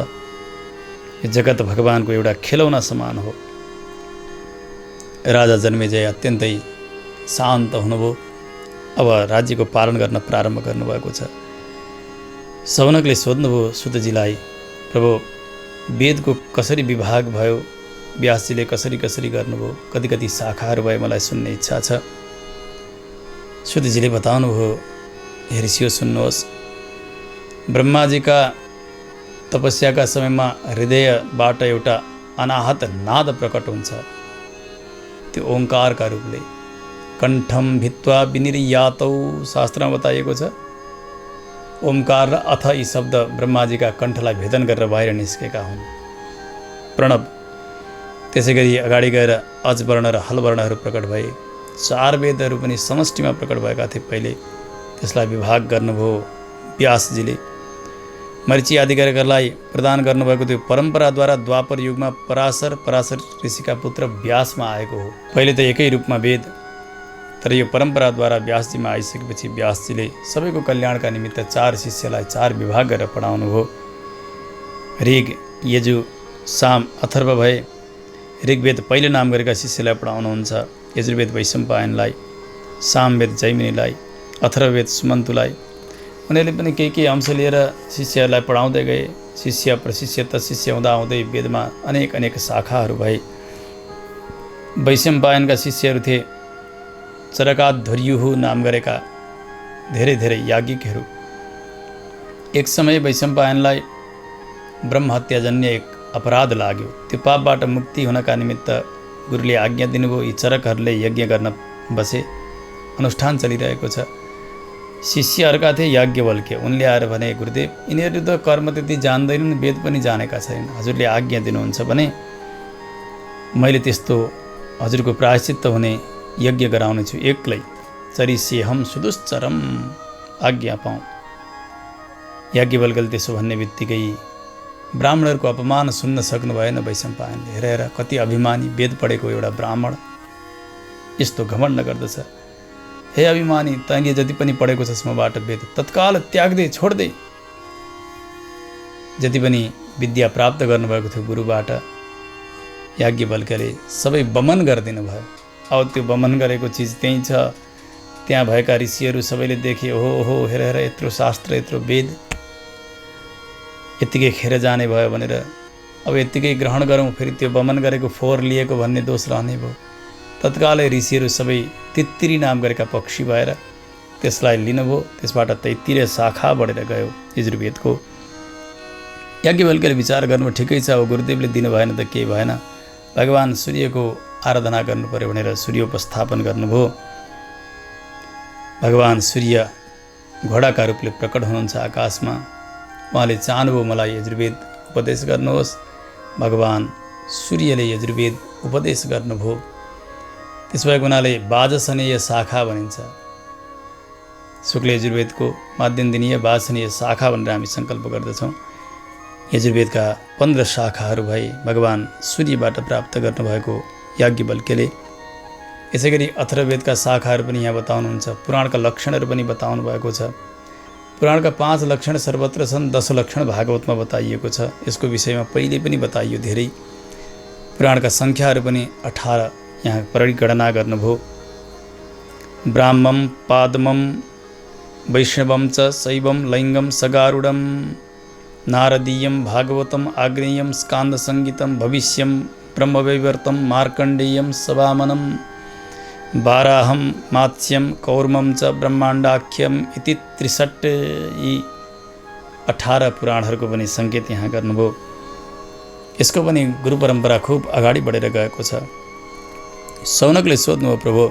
यो जगत भगवानको एउटा खेलौना समान हो। राजा जन्मेजय अत्यन्तै शान्त हुनुभयो। अब राज्यको पालन गर्न प्रारम्भ गर्नुभएको छ। शौनकले सोध्नुभयो सुतजीलाई, प्रभु वेदको कसरी विभाग भयो, व्यासजीले कसरी गर्नुभयो, कति शाखाहरू भयो, मलाई सुन्ने इच्छा छ। सुतजीले बताउनुभयो, हे ऋषियो सुन्नुहोस्, ब्रह्माजीका तपस्याका समयमा हृदयबाट एउटा अनाहत नाद प्रकट हुन्छ। त्यो ओङ्कारका रूपले कण्ठम भित्वा विनिर्यातौ शास्त्रमा बताइएको छ। ओमकार र अथ यी शब्द ब्रह्माजीका कण्ठलाई भेदन गरेर बाहिर निस्केका हुन्। प्रणव। त्यसै गरी अगाडि गएर अज वर्ण र हल वर्णहरू प्रकट भए। 4 वेदहरू पनि समष्टिमा प्रकट भएका थिए। पहिले त्यसलाई विभाग गर्नुभयो व्यासजीले। मरीचि आदिकारीहरूलाई प्रदान गर्नुभएको त्यो परम्पराद्वारा द्वापर युगमा पराशर ऋषिका पुत्र व्यासमा आएको हो। पहिले त एकै रूपमा वेद, तर यो परम्पराद्वारा व्यासजीमा आइसकेपछि व्यासजीले सबैको कल्याणका निमित्त 4 शिष्यलाई 4 विभाग गरेर पढाउनुभयो। ऋग, यजु, साम, अथर्व भए। ऋग्वेद पहिले नाम गरेका शिष्यलाई पढाउनुहुन्छ। यजुर्वेद वैशम्पायनलाई, सामवेद जैमिनीलाई, अथर्ववेद सुमन्तुलाई। उनीहरूले पनि केही अंश लिएर शिष्यहरूलाई पढाउँदै गए। शिष्य प्रशिष्य तशिष्य हुँदा हुँदै वेदमा अनेक शाखाहरू भए। वैशम्पायनका शिष्यहरू थिए चरकाध्वर्युः नाम गरेका धेरै याज्ञिकहरू। एक समय वैशम्पायनलाई ब्रह्महत्याजन्य एक अपराध लाग्यो। त्यो पापबाट मुक्ति हुनका निमित्त गुरुले आज्ञा दिनुभयो। यी चरकहरूले यज्ञ गर्न बसे। अनुष्ठान चलिरहेको छ। शिष्यहरूका थिए याज्ञवल्क्य। उनले आएर भने, गुरुदेव, यिनीहरू त कर्म त्यति जान्दैनन्, वेद पनि जानेका छैनन्। हजुरले आज्ञा दिनुहुन्छ भने मैले त्यस्तो हजुरको प्रायश्चित्त हुने यज्ञ गराउने छु। एक्लै चरिष्येऽहं सुदुश्चरम, आज्ञा पाऊँ। याज्ञवल्क्यले त्यसो भन्ने बित्तिकै ब्राह्मणहरूको अपमान सुन्न सक्नु भएन वैशम्पायनले। हेर कति अभिमानी, वेद पढेको एउटा ब्राह्मण यस्तो घमण्ड गर्दछ। हे अभिमानी, तैँले जति पनि पढेको छस् मबाट वेद तत्काल त्याग्दै छोड्दै। जति पनि विद्या प्राप्त गर्नुभएको थियो गुरुबाट याज्ञवल्क्यले सबै बमन गरिदिनु भयो। अब त्यो बमन गरेको चिज त्यहीँ छ। त्यहाँ भएका ऋषिहरू सबैले देखे, ओहो हेर यत्रो शास्त्र, यत्रो वेद यत्तिकै खेर जाने भयो भनेर अब यत्तिकै ग्रहण गरौँ, फेरि त्यो बमन गरेको फोहोर लिएको भन्ने दोष रहने भयो। तत्कालै ऋषिहरू सबै तित्तिरी नाम गरेका पक्षी भएर त्यसलाई लिनुभयो। त्यसबाट 33 शाखा बढेर गयो यजुर्वेदको। याज्ञवल्क्यले विचार गर्नु, ठिकै छ, अब गुरुदेवले दिनु भएन त केही भएन, भगवान् सूर्यको आराधना गर्नु पर्यो भनेर सूर्योपस्थापन गर्नुभयो। भगवान् सूर्य घोडाका रूपले प्रकट हुनुहुन्छ आकाशमा। उहाँले चाहनुभयो मलाई यजुर्वेद उपदेश गर्नुहोस्। भगवान् सूर्यले यजुर्वेद उपदेश गर्नुभयो। त्यसो भएको हुनाले वाजसनेय शाखा भनिन्छ। शुक्ल यजुर्वेदको माध्यन्दिनीय वाजसनेय शाखा भनेर हामी सङ्कल्प गर्दछौँ। यजुर्वेदका 15 शाखाहरू भए भगवान् सूर्यबाट प्राप्त गर्नुभएको याज्ञवल्क्यले। यसै गरी अथर्ववेदका शाखाहरू पनि यहाँ बताउनुहुन्छ। पुराणका लक्षणहरू पनि बताउनु भएको छ। पुराणका 5 लक्षण सर्वत्र छन्, 10 लक्षण भागवतमा बताइएको छ। यसको विषयमा पहिले पनि बताइयो धेरै। पुराणका सङ्ख्याहरू पनि 18 यहाँ परिगणना गर्नुभयो। ब्राह्मं पादमं वैष्णवं च शैवं लैङ्गं सगारुडं नारदीयं भागवतम् आग्नेयं स्कान्दसङ्गीतं भविष्यं ब्रह्मवैवर्तं मार्कण्डेयं सवामनं वाराहं मात्स्यं कौर्मं च ब्रह्माण्डाख्यम इति 63 यी 18 पुराणहरूको पनि सङ्केत यहाँ गर्नुभयो। यसको पनि गुरु परम्परा खुब अगाडि बढेर गएको छ। सौनकले सोध्नुभयो, प्रभु,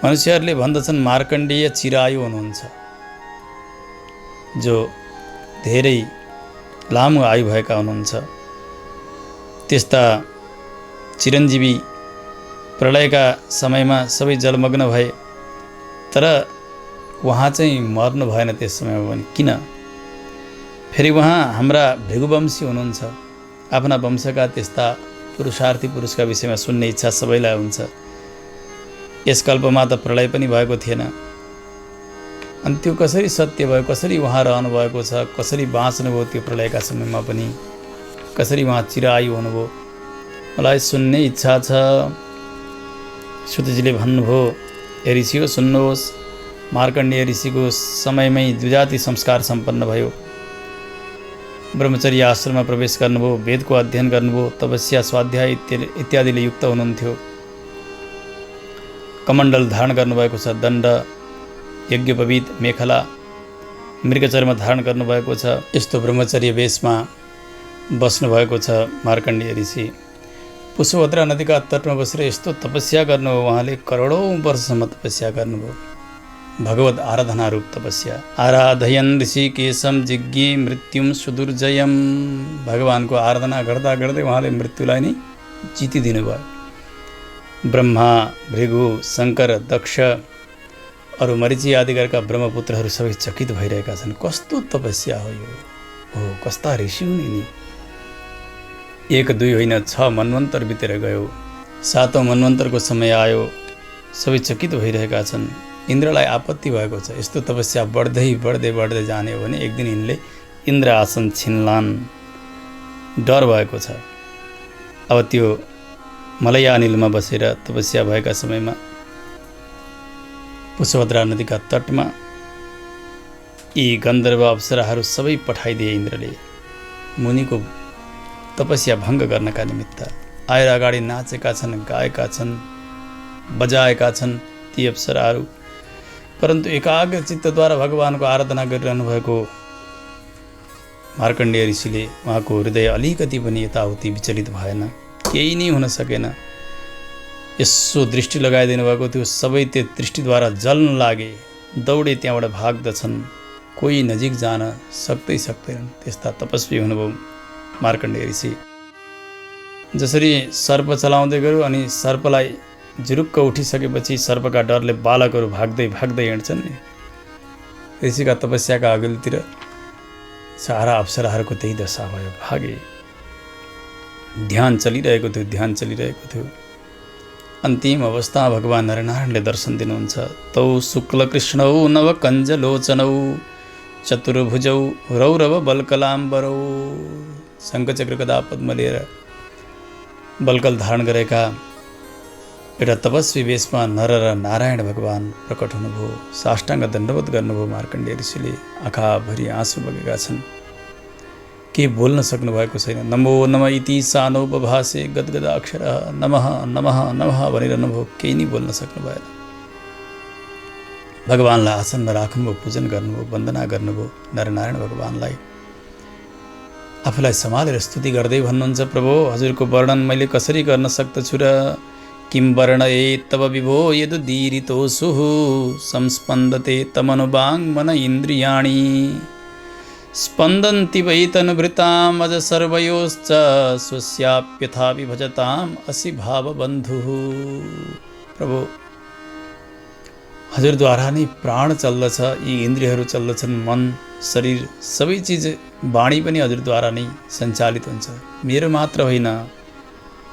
मनुष्यहरूले भन्दछन् मार्कण्डेय चिरायु हुनुहुन्छ, जो धेरै लामो आयु भएका हुनुहुन्छ। त्यस्ता चिरञ्जीवी प्रलयका समयमा सबै जलमग्न भए, तर उहाँ चाहिँ मर्नु भएन त्यस समयमा पनि। किन? फेरि उहाँ हाम्रा भृगुवंशी हुनुहुन्छ। आफ्ना वंशका त्यस्ता पुरुषार्थी पुरुषका विषयमा सुन्ने इच्छा सबैलाई हुन्छ। यस कल्पमा त प्रलय पनि भएको थिएन। अनि त्यो कसरी सत्य भयो, कसरी उहाँ रहनु भएको छ, कसरी बाँच्नुभयो त्यो प्रलयका समयमा पनि, कसरी उहाँ चिरायु हुनुभयो, मलाई सुन्ने इच्छा छ। सुतजीले भन्नुभयो, हे ऋषि हो सुन्नुहोस्, मार्कण्डेय ऋषिको समयमै द्विजाति संस्कार सम्पन्न भयो। ब्रह्मचर्य आश्रममा प्रवेश गर्नुभयो, वेदको अध्ययन गर्नुभयो, तपस्या स्वाध्याय इत्यादिले युक्त हुनुहुन्थ्यो। कमण्डल धारण गर्नुभएको छ, दण्ड, यज्ञोपवीत, मेखला, मृगचर्म धारण गर्नुभएको छ। यस्तो ब्रह्मचर्य वेशमा बस्नुभएको छ मार्कण्डेय ऋषि। पुष्पभद्रा नदीका तटमा बसेर यस्तो तपस्या गर्नुभयो। उहाँले करोडौँ वर्षसम्म तपस्या गर्नुभयो। भगवत आराधना रूप तपस्या। आराधयन ऋषिकेशम जिज्ञे मृत्युम सुदुर्जयम। भगवानको आराधना गर्दा गर्दै उहाँले मृत्युलाई नै जितिदिनु भयो। ब्रह्मा, भृगु, शङ्कर, दक्ष, अरू मरिची आदि गरेका ब्रह्मपुत्रहरू सबै चकित भइरहेका छन्। कस्तो तपस्या हो यो, हो कस्ता ऋषि हुने नि। 1 2 होइन 6 मन्वन्तर बितेर गयो। 7औं मन्वन्तरको समय आयो। सबै चकित भइरहेका छन्। इन्द्रलाई आपत्ति भएको छ, यस्तो तपस्या बढ्दै बढ्दै बढ्दै जाने हो भने एक दिन यिनले इन्द्र आसन छिन्लान्। डर भएको छ। अब त्यो मलया अनिलमा बसेर तपस्या भएका समयमा पुष्पभद्रा नदीका तटमा यी गन्धर्व अप्सराहरू सबै पठाइदिए इन्द्रले मुनिको तपस्या भङ्ग गर्नका निमित्त। आएर अगाडि नाचेका छन्, गाएका छन्, बजाएका छन् ती अप्सराहरू। परन्तु एकाग्र चित्तद्वारा भगवानको आराधना गरिरहनु भएको मार्कण्डेय ऋषिले उहाँको हृदय अलिकति पनि यताउति विचलित भएन, केही नै हुन सकेन। यसो दृष्टि लगाइदिनु भएको थियो, सबै त्यो दृष्टिद्वारा जल्न लागे, दौडे त्यहाँबाट भाग्दछन्, कोही नजिक जान सक्दैनन्। त्यस्ता तपस्वी हुनुभयो मार्कण्डेय ऋषि। जसरी सर्प चलाउँदै गयो अनि सर्पलाई जुरुक्क उठिसकेपछि सर्पका डरले बालकहरू भाग्दै भाग्दै हिँड्छन् नि, ऋषिका तपस्याका अघिल्तिर सारा अप्सराहरूको त्यही दशा भयो, भागे। ध्यान चलिरहेको थियो। अन्तिम अवस्थामा भगवान् नरनारायणले दर्शन दिनुहुन्छ। तौ शुक्लकृष्णौ नवकञ्जलोचनौ चतुर्भुजौ रौरव बल्कलाम्बरौ। शङ्खचक्र गदा पद्म लिएर बल्कल धारण गरेका एउटा तपस्वी वेशमा नर र नारायण भगवान् प्रकट हुनुभयो। साष्टाङ्ग दण्डवत गर्नुभयो मार्कण्डेय ऋषिले। आँखाभरि आँसु बगेका छन्, के बोल्न सक्नु भएको छैन। नमो नमः इति सानो बभासे गदगदाक्षर नमः नमः नमः भनिरहनु भयो, केही नै बोल्न सक्नु भएन। भगवान्लाई आसनमा राख्नुभयो, पूजन गर्नुभयो, वन्दना गर्नुभयो। नरनारायण भगवान्लाई आफूलाई सम्हालेर स्तुति गर्दै भन्नुहुन्छ, प्रभु हजुरको वर्णन मैले कसरी गर्न सक्दछु र? किं वर्णये तव विभो यदुदीरितोऽसुः संस्पन्दते तमनुवाङ्मन इन्द्रियाणि स्पन्दन्ति वै तनुभृताम् अज सर्वयोश्च स्वस्याप्यथा विभजताम् असि भावबन्धुः। प्रभु हजुरद्वारा नै प्राण चल्दछ, यी इन्द्रियहरू चल्दछन्, मन शरीर सबै चिज, वाणी पनि हजुरद्वारा नै सञ्चालित हुन्छ। मेरो मात्र होइन,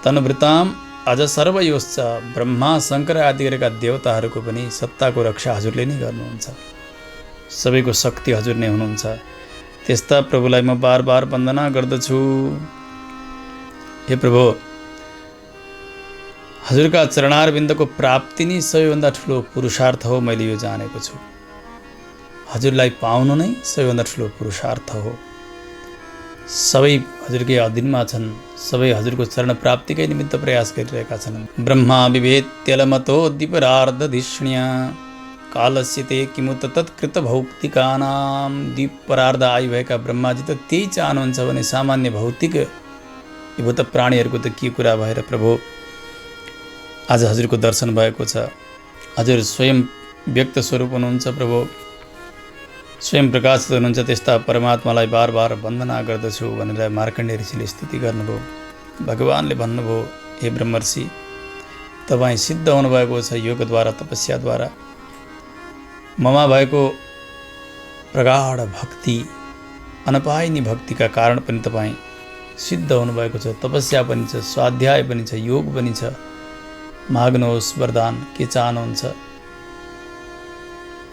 तनुभृताम् अझ सर्वयोश्च ब्रह्मा शङ्कर आदि गरेका देवताहरूको पनि सत्ताको रक्षा हजुरले नै गर्नुहुन्छ। सबैको शक्ति हजुर नै हुनुहुन्छ। त्यस्ता प्रभुलाई म बार बार वन्दना गर्दछु। हे प्रभु, हजुरका चरणारविन्दको प्राप्ति नै सबैभन्दा ठुलो पुरुषार्थ हो, मैले यो जानेको छु। हजुरलाई पाउनु नै सबैभन्दा ठुलो पुरुषार्थ हो। सबै हजुरकै अधीनमा छन्, सबै हजुरको चरण प्राप्तिकै निमित्त प्रयास गरिरहेका छन्। ब्रह्मा विभेत्यलमतो द्विपरार्धधिष्ण्या कालस्य ते किमुत तत्कृत भौतिकानां। द्विपरार्ध आयु भएका ब्रह्माजी त त्यही चाहनुहुन्छ भने सामान्य भौतिक भूत प्राणीहरूको त के कुरा भएर प्रभु आज हजुरको दर्शन भएको छ। हजुर स्वयं व्यक्त स्वरूप हुनुहुन्छ प्रभु, स्वयं प्रकाशित हुनुहुन्छ। त्यस्ता परमात्मालाई बार बार वन्दना गर्दछु भनेर मार्कण्डेय ऋषिले स्तुति गर्नुभयो। भगवान्ले भन्नुभयो, हे ब्रह्मर्षि, तपाईँ सिद्ध हुनुभएको छ योगद्वारा, तपस्याद्वारा। ममा भएको प्रगाढ भक्ति, अनपाइनी भक्तिका कारण पनि तपाईँ सिद्ध हुनुभएको छ। तपस्या पनि छ, स्वाध्याय पनि छ, योग पनि छ। माग्नुहोस् वरदान, के चाहनुहुन्छ?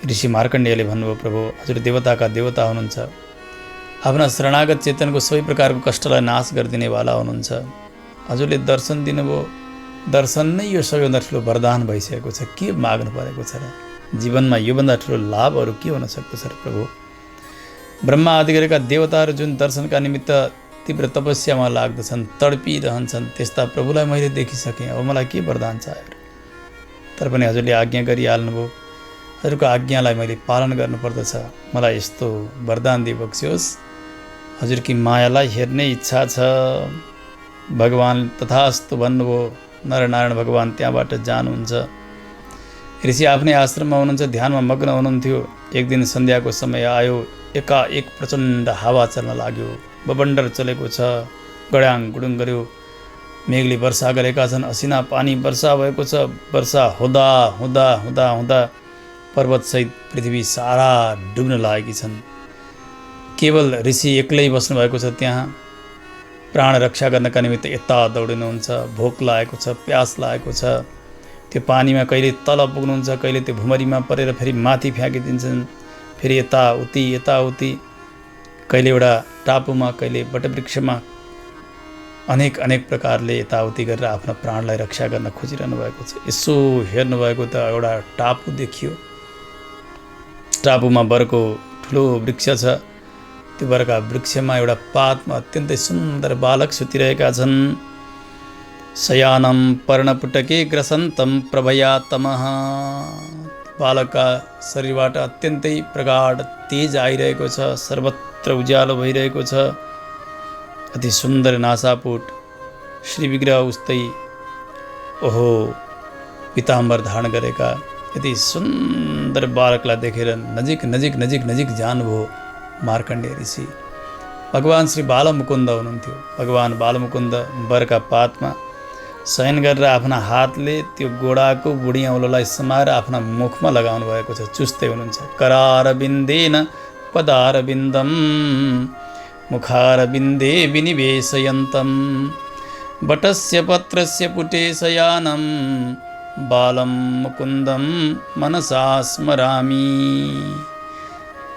ऋषि मार्कण्डेयले भन्नुभयो, प्रभु हजुर देवताका देवता हुनुहुन्छ, आफ्ना शरणागत चेतनको सबै प्रकारको कष्टलाई नाश गरिदिनेवाला हुनुहुन्छ। हजुरले दर्शन दिनुभयो, दर्शन नै यो सबैभन्दा ठुलो वरदान भइसकेको छ। के माग्नु परेको छ र? जीवनमा योभन्दा ठुलो लाभ अरू के हुन सक्दछ र प्रभु? ब्रह्मा आदि गरेका देवताहरू जुन दर्शनका निमित्त तीव्र तपस्यामा लाग्दछन्, तडपिरहन्छन्, त्यस्ता प्रभुलाई मैले देखिसकेँ। अब मलाई के वरदान चाहियो र? तर पनि हजुरले आज्ञा गरिहाल्नुभयो। हजुरको आज्ञालाई मैले पालन गर्नुपर्दछ। मलाई यस्तो वरदान दिइबक्सियोस्। हजुरकी मायालाई हेर्ने इच्छा छ। भगवान् तथास्तु भन्नुभयो। नरनारायण भगवान् त्यहाँबाट जानुहुन्छ। ऋषि आफ्नै आश्रममा हुनुहुन्छ, ध्यानमा मग्न हुनुहुन्थ्यो। एक दिन सन्ध्याको समय आयो, एकाएक प्रचण्ड हावा चल्न लाग्यो, बबन्डर चलेको छ, गड्याङ गुडुङ गर्यो, मेघले वर्षा गरेका छन्, असिना पानी वर्षा भएको छ। वर्षा हुँदा हुँदा हुँदा हुँदा पर्वतसहित पृथ्वी सारा डुब्न लागेकी छन्। केवल ऋषि एक्लै बस्नुभएको छ त्यहाँ। प्राण रक्षा गर्नका निमित्त यता दौडिनुहुन्छ, भोक लागेको छ, प्यास लागेको छ। त्यो पानीमा कहिले तल पुग्नुहुन्छ, कहिले त्यो भुमरीमा परेर फेरि माथि फ्याँकिदिन्छन्, फेरि यताउति, कहिले एउटा टापुमा, कहिले वटवृक्षमा, अनेक प्रकारले यताउति गरेर आफ्नो प्राणलाई रक्षा गर्न खोजिरहनु भएको छ। यसो हेर्नुभएको त एउटा टापु देखियो। टापुमा बरको ठुलो वृक्ष छ। त्यो बरका वृक्षमा एउटा पातमा अत्यन्तै सुन्दर बालक सुतिरहेका छन्। शयानं पर्णपुटके ग्रसन्तं प्रभया तमः। बालकका शरीरबाट अत्यन्तै प्रगाढ तेज आइरहेको छ, सर्वत्र उज्यालो भइरहेको छ। अति सुन्दर नासापुट, श्री विग्रह उस्तै ओहो पीताम्बर धारण गरेका यति सुन्दर बालकलाई देखेर नजिक जानुभयो मार्कण्डेय ऋषि। भगवान श्री बालमुकुन्द हुनुहुन्थ्यो। भगवान बालमुकुन्द बरका पातमा शयन गरेर आफ्ना हातले त्यो गोडाको बुढी औँलोलाई समाएर आफ्ना मुखमा लगाउनु भएको छ, चुस्दै हुनुहुन्छ। करारविन्देन पदारविन्दम मुखारविन्दे विनिवेशयन्तं बटस्य पत्रस्य पुटे शयानं बालं मुकुन्दं मनसा स्मरामि।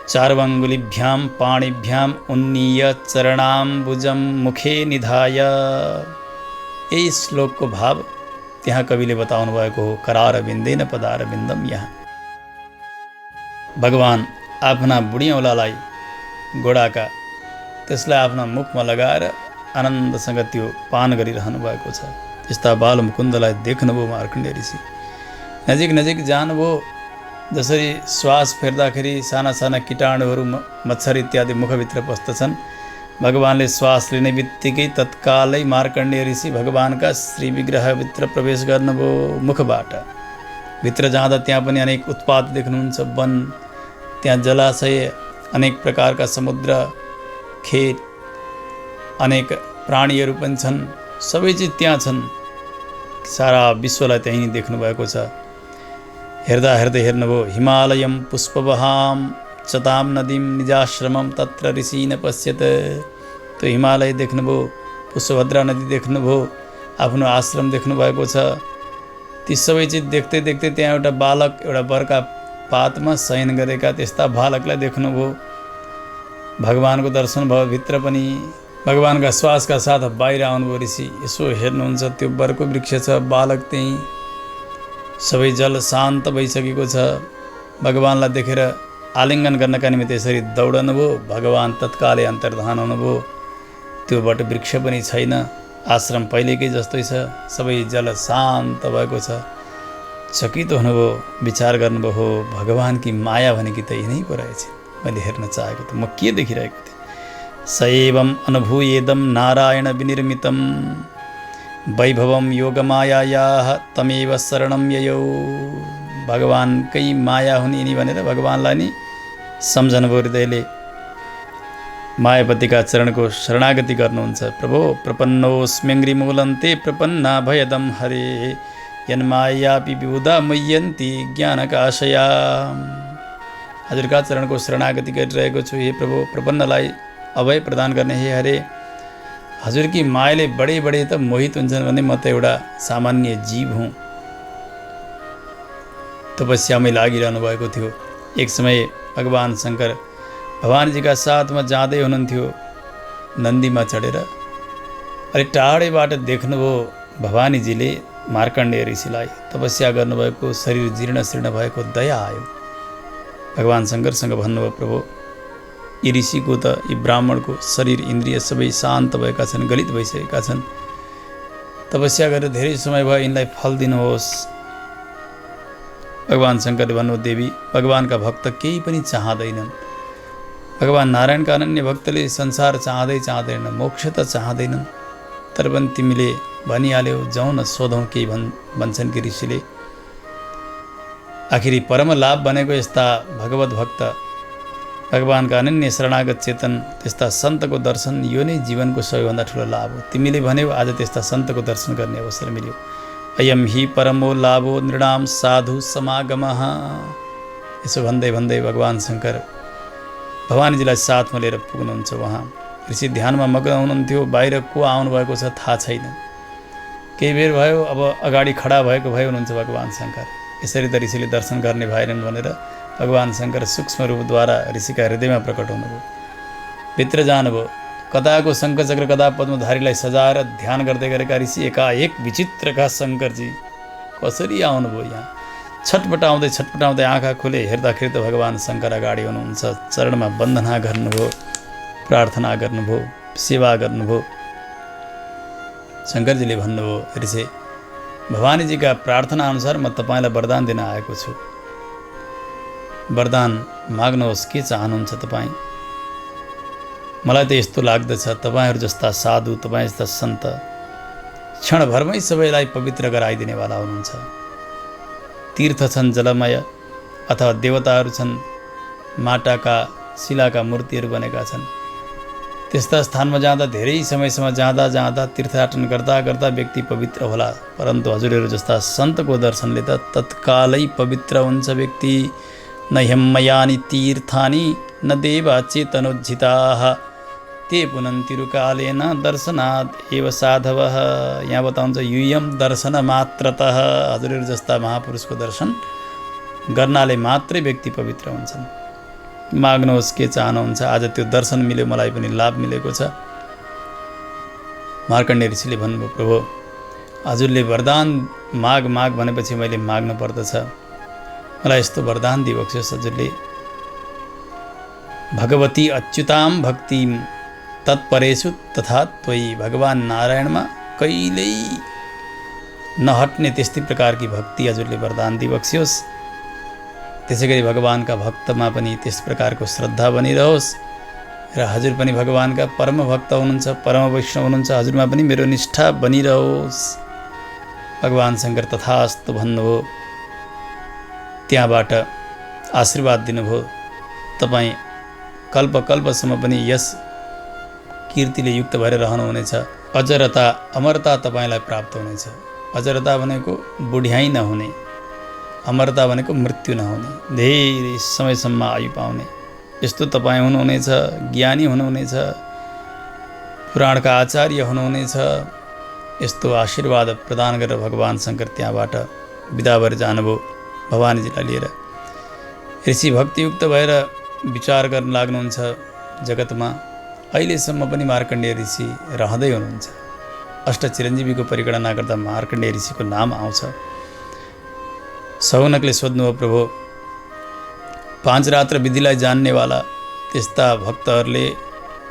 चार्वाङ्गुलिभ्यां पाणिभ्यां उन्नीय चरणाम्बुजं मुखे निधाय। यही श्लोकको भाव त्यहाँ कविले बताउनु भएको हो। करारविन्देन पदारविन्दम। यहाँ भगवान आफ्ना बुढी औँलालाई गोडाका त्यसलाई आफ्ना मुखमा लगाएर आनन्दसँग त्यो पान गरिरहनु भएको छ। त्यस्ता बालमुकुन्दलाई देख्नुभयो मार्कण्डेय ऋषि। नजिक जानुभयो। जसरी श्वास फेर्दाखेरि साना कीटाणुहरू, मच्छर इत्यादि मुखभित्र पस्दछन्, भगवानले श्वास लिने बित्तिकै तत्कालै मार्कण्डेय ऋषि भगवानका श्री विग्रहभित्र प्रवेश गर्नुभयो मुखबाट। भित्र जाँदा त्यहाँ पनि अनेक उत्पात देख्नुहुन्छ, वन, त्यहाँ जलाशय, अनेक प्रकारका समुद्र, खेत, अनेक प्राणीहरू पनि छन्। सबै चिज त्यहाँ छन्। सारा विश्वलाई त्यहीँ देख्नुभएको छ। हेर्दै हेर्नुभयो। हिमालयं पुष्पवहां चतां नदीं निजाश्रमं तत्र ऋषि न पश्यत। त्यो हिमालय देख्नुभयो, पुष्पभद्रा नदी देख्नुभयो, आफ्नो आश्रम देख्नुभएको छ। ती सबै चिज देख्दै त्यहाँ एउटा बालक एउटा बरका पातमा शयन गरेका त्यस्ता बालकलाई देख्नुभयो। भगवानको दर्शन भयो। भित्र पनि भगवानका श्वासका साथ बाहिर आउनुभयो ऋषि। यसो हेर्नुहुन्छ, त्यो बरको वृक्ष छ, बालक त्यहीँ। सबै जल शान्त भइसकेको छ। भगवानलाई देखेर आलिङ्गन गर्नका निमित्त यसरी दौडनुभयो। भगवान तत्कालै अन्तर्धान हुनुभयो। त्यो वट वृक्ष पनि छैन, आश्रम पहिलेकै जस्तै छ, सबै जल शान्त भएको छ। चकित हुनुभयो, विचार गर्नुभयो, हो भगवानकी माया भनेकी त यिनै पो रहेछ। मैले हेर्न चाहेको त म के देखिरहेको थिएँ। सएवम् अनुभूयेदं नारायण विनिर्मितं वैभवं योगमायायाः तमेव शरणं ययौ। भगवानकै माया हुने यिनी भनेर भगवानलाई नि सम्झनुभयो हृदयले। मायापतिका चरणको शरणागति गर्नुहुन्छ। प्रभो प्रपन्नोऽस्म्यङ्घ्रिमूलन्ते प्रपन्ना भयदं हरे यन्मायापि विबुधा मुह्यन्ति ज्ञानकाशया। हजुरका चरणको शरणागति गरिरहेको छु हे प्रभु। प्रपन्नलाई अभय प्रदान गर्ने हे हरे। हजुरकी मायाले बढे त मोहित हुन्छन् भने म त एउटा सामान्य जीव हुँ। तपस्यामै लागिरहनु भएको थियो। एक समय भगवान शङ्कर भवानीजीका साथमा जाँदै हुनुहुन्थ्यो नन्दीमा चढेर। अलि टाढैबाट देख्नुभयो भवानीजीले मार्कण्डेय ऋषिलाई। तपस्या गर्नुभएको, शरीर जीर्ण शीर्ण भएको दया आयो। भगवान शङ्करसँग भन्नुभयो, प्रभु यी ऋषिको त यी ब्राह्मणको शरीर इन्द्रिय सबै शान्त भएका छन्, गलित भइसकेका छन्। तपस्या गरेर धेरै समय भयो, यिनलाई फल दिनुहोस्। भगवान शङ्करले भन्नु, देवी भगवानका भक्त केही पनि चाहँदैनन्। भगवान नारायणका अनन्य भक्तले संसार चाहँदैनन्, मोक्ष त चाहँदैनन्। तर पनि तिमीले भनिहाल्यौ, जाउँ न सोधौँ के भन्छन् कि ऋषिले। आखिरी परम लाभ भनेको यस्ता भगवत भक्त भगवानका अनन्य शरणागत चेतन त्यस्ता सन्तको दर्शन यो नै जीवनको सबैभन्दा ठुलो लाभ हो। तिमीले भन्यौ आज त्यस्ता सन्तको दर्शन गर्ने अवसर मिल्यो। अयम हि परमो लाभो नृणाम साधु समागमः। यसो भन्दै भन्दै भगवान् शङ्कर भवानीजीलाई साथमा लिएर पुग्नुहुन्छ। उहाँ ऋषि ध्यानमा मग्न हुनुहुन्थ्यो। बाहिर को आउनुभएको छ थाहा छैन। केही बेर भयो, अब अगाडि खडा भएको भए हुनुहुन्छ भगवान् शङ्कर। यसरी त ऋषिले दर्शन गर्ने भएनन् भनेर भगवान् शङ्कर सूक्ष्म रूपद्वारा ऋषिका हृदयमा प्रकट हुनुभयो। भित्र जानुभयो। कदाको शङ्खचक्र कदा पद्मधारीलाई सजाएर ध्यान गर्दै गरेका ऋषि एकाएक विचित्रका शङ्करजी कसरी आउनुभयो यहाँ। छटपटाउँदै आँखा खुले हेर्दाखेरि त भगवान् शङ्कर अगाडि हुनुहुन्छ। चरणमा वन्दना गर्नुभयो, प्रार्थना गर्नुभयो, सेवा गर्नुभयो। शङ्करजीले भन्नुभयो, ऋषि भवानीजीका प्रार्थना अनुसार म तपाईँलाई वरदान दिन आएको छु। वरदान माग्नुहोस्, के चाहनुहुन्छ तपाईँ? मलाई त यस्तो लाग्दछ तपाईँहरू जस्ता साधु, तपाईँ जस्ता सन्त क्षणभरमै सबैलाई पवित्र गराइदिनेवाला हुनुहुन्छ। तीर्थ छन् जलमय अथवा देवताहरू छन् माटाका शिलाका मूर्तिहरू बनेका छन्। त्यस्ता स्थानमा जाँदा धेरै समयसम्म जाँदा तीर्थयाटन गर्दा गर्दा व्यक्ति पवित्र होला। परन्तु हजुरहरू जस्ता सन्तको दर्शनले त तत्कालै पवित्र हुन्छ व्यक्ति। न ह्यम्मयानि तीर्थानि न देवा चेतनोज्झिताः ते पुनन्तिरुकालेन दर्शनात् एव साधवः। यहाँ बताउँछ युयम दर्शन मात्रतः। हजुरहरू जस्ता महापुरुषको दर्शन गर्नाले मात्रै व्यक्ति पवित्र हुन्छन्। माग्नुहोस्, के चाहनुहुन्छ? आज त्यो दर्शन मिल्यो, मलाई पनि लाभ मिलेको छ। मार्कण्डेय ऋषिले भन्नुभयो, प्रभु हजुरले वरदान माग भनेपछि मैले माग्नु पर्दछ। मलाई यस्तो वरदान दिइबक्स्योस् हजुरले। भगवती अच्युताम भक्तिम तत्परेषु तथा त्वयि। भगवान् नारायणमा कहिल्यै नहट्ने त्यस्तै प्रकारकी भक्ति हजुरले वरदान दिइबक्स्योस्। त्यसै गरी भगवानका भक्तमा पनि त्यस प्रकारको श्रद्धा बनिरहोस् र हजुर पनि भगवानका परम भक्त हुनुहुन्छ, परम वैष्णव हुनुहुन्छ। हजुरमा पनि मेरो निष्ठा बनिरहोस्। भगवान् शङ्कर तथास्तु भन्नुभयो। त्यहाँबाट आशीर्वाद दिनुभयो, तपाईँ कल्पसम्म पनि यस कीर्तिले युक्त भएर रहनुहुनेछ। अजरता अमरता तपाईँलाई प्राप्त हुनेछ। अजरता भनेको बुढ्याइ नहुने, अमरता भनेको मृत्यु नहुने, धेरै समयसम्म आयु पाउने यस्तो तपाईँ हुनुहुनेछ। ज्ञानी हुनुहुनेछ, पुराणका आचार्य हुनुहुनेछ। यस्तो आशीर्वाद प्रदान गरेर भगवान् शङ्कर त्यहाँबाट बिदा भएर जानुभयो भवानीजीलाई लिएर। ऋषि भक्तियुक्त भएर विचार गर्न लाग्नुहुन्छ जगतमा। अहिलेसम्म पनि मार्कण्डेय ऋषि रहँदै हुनुहुन्छ। अष्ट चिरञ्जीवीको परिगणना गर्दा मार्कण्डेय ऋषिको नाम आउँछ। सौनकले सोध्नुभयो, प्रभु 5 रात्र विधिलाई जान्नेवाला त्यस्ता भक्तहरूले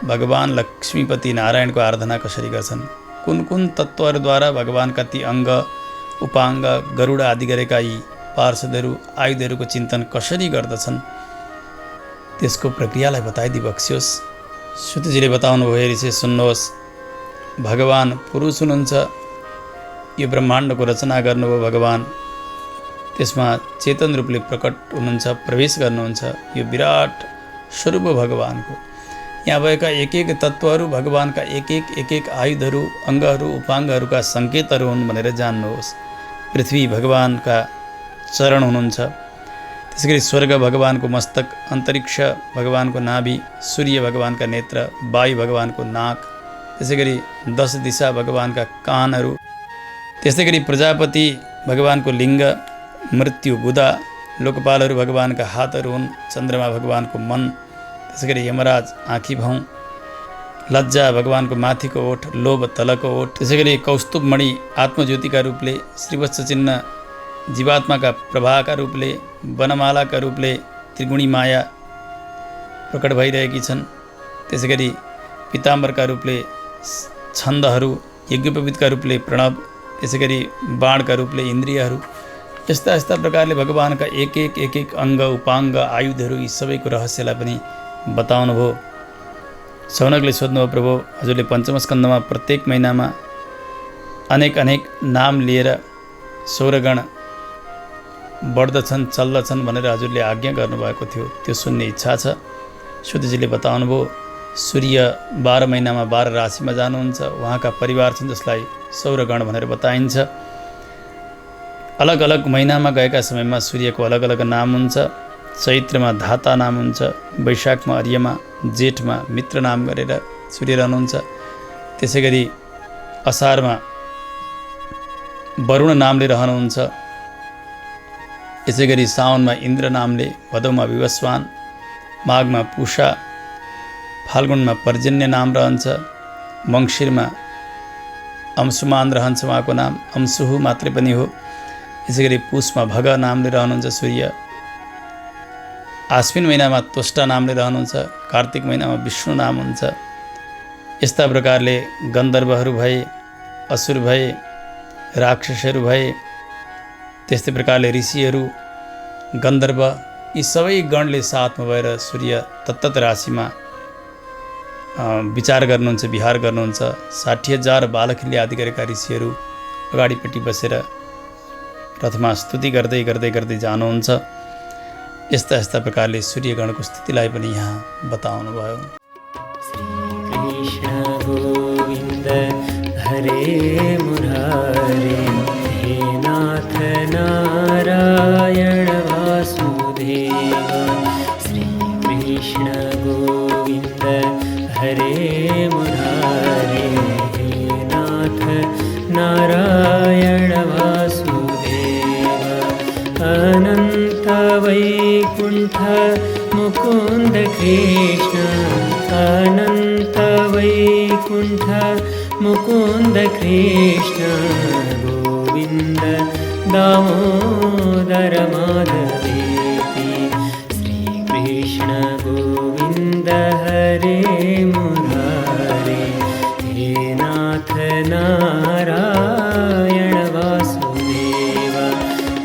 भगवान् लक्ष्मीपति नारायणको आराधना कसरी गर्छन्? कुन तत्त्वहरूद्वारा भगवानका ती अङ्ग उपाङ्ग गरुड आदि गरेका यी पार्षदहरू आयुधहरूको चिन्तन कसरी गर्दछन्? त्यसको प्रक्रियालाई बताइदिबक्स्योस्। सुतजीले बताउनुभयो, ऋषि सुन्नुहोस्, भगवान् पुरुष हुनुहुन्छ। यो ब्रह्माण्डको रचना गर्नुभयो भगवान्। त्यसमा चेतन रूपले प्रकट हुनुहुन्छ, प्रवेश गर्नुहुन्छ। यो विराट स्वरूप भगवानको। यहाँ भएका एक तत्त्वहरू भगवानका एक आयुधहरू अङ्गहरू उपाङ्गहरूका सङ्केतहरू हुन् भनेर जान्नुहोस्। पृथ्वी भगवानका चरण हुनुहुन्छ। त्यसैगरी स्वर्ग भगवानको मस्तक, अन्तरिक्ष भगवानको नाभि, सूर्य भगवानका नेत्र, वायु भगवानको नाक, त्यसैगरी 10 दिशा भगवानका कानहरू, त्यसैगरी प्रजापति भगवानको लिङ्ग, मृत्यु बुधा, लोकपालहरू भगवानका हातहरू हुन्, चन्द्रमा भगवानको मन, त्यसैगरी यमराज आँखी भौँ, लज्जा भगवानको माथिको ओठ, लोभ तलको ओठ, त्यसैगरी कौस्तुभमणि आत्मज्योतिका रूपले, श्रीवत्स चिन्ह जीवात्माका प्रभाका रूपले, वनमालाका रूपले त्रिगुणी माया प्रकट भइरहेकी छन्। त्यसैगरी पीताम्बरका रूपले छन्दहरू, यज्ञोपवीतका रूपले प्रणव, त्यसैगरी बाणका रूपले इन्द्रियहरू। यस्ता प्रकारले भगवानका एक अङ्ग उपाङ्ग आयुधहरू यी सबैको रहस्यलाई पनि बताउनुभयो। सौनकले सोध्नुभयो, प्रभु हजुरले पञ्चम स्कन्धमा प्रत्येक महिनामा अनेक नाम लिएर 16 गण बढ्दछन् चल्दछन् भनेर हजुरले आज्ञा गर्नुभएको थियो, त्यो सुन्ने इच्छा छ। सुतजीले बताउनुभयो सूर्य 12 महिनामा 12 राशिमा जानुहुन्छ। उहाँका परिवार छन् जसलाई सौरगण भनेर बताइन्छ। अलग अलग महिनामा गएका समयमा सूर्यको अलग अलग नाम हुन्छ। चैत्रमा धाता नाम हुन्छ, वैशाखमा अर्यमा, जेठमा मित्र नाम गरेर सूर्य रहनुहुन्छ। त्यसै गरी असारमा वरुण नामले रहनुहुन्छ। यसै गरी साउनमा इन्द्र नामले, भदौमा विवस्वान, माघमा पूषा, फाल्गुनमा पर्जन्य नाम रहन्छ, मङ्सिरमा अंशुमान रहन्छ उहाँको नाम, अंशुहु मात्रै पनि हो। यसै गरी पुषमा भग नामले रहनुहुन्छ सूर्य। आश्विन महिनामा त्वष्टा नामले रहनुहुन्छ। कार्तिक महिनामा विष्णु नाम हुन्छ। यस्ता प्रकारले गन्धर्वहरू भए, असुर भए, राक्षसहरू भए, त्यस्तै प्रकारले ऋषिहरू, गन्धर्व, यी सबै गणले साथमा भएर सूर्य तत्तत राशिमा विचार गर्नुहुन्छ, विहार गर्नुहुन्छ। 60,000 बालखिल्य आदि गरेका ऋषिहरू अगाडिपट्टि बसेर रथमा स्तुति गर्दै गर्दै गर्दै जानुहुन्छ। यस्ता यस्ता प्रकारले सूर्यगणको स्थितिलाई पनि यहाँ बताउनु भयो। श्रीकृष्ण गोविन्द हरे मुरारे, हे नाथ नारायण वासुदेव। श्रीकृष्ण गोविन्द हरे मुरारे, हे नाथ नारायण वासुदेव। अनन्त वैकुण्ठ मुकुन्द कृष्ण, अनन्त वैकुण्ठ मुकुन्द कृष्ण। गोविन्द दामोदर माधवेति, श्रीकृष्ण गोविन्द हरे मुरारे, हे नाथ नारायण वासुदेव।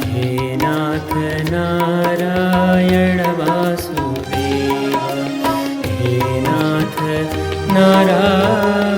हे नाथ नारायण वासुदेव, हे नाथ नारायण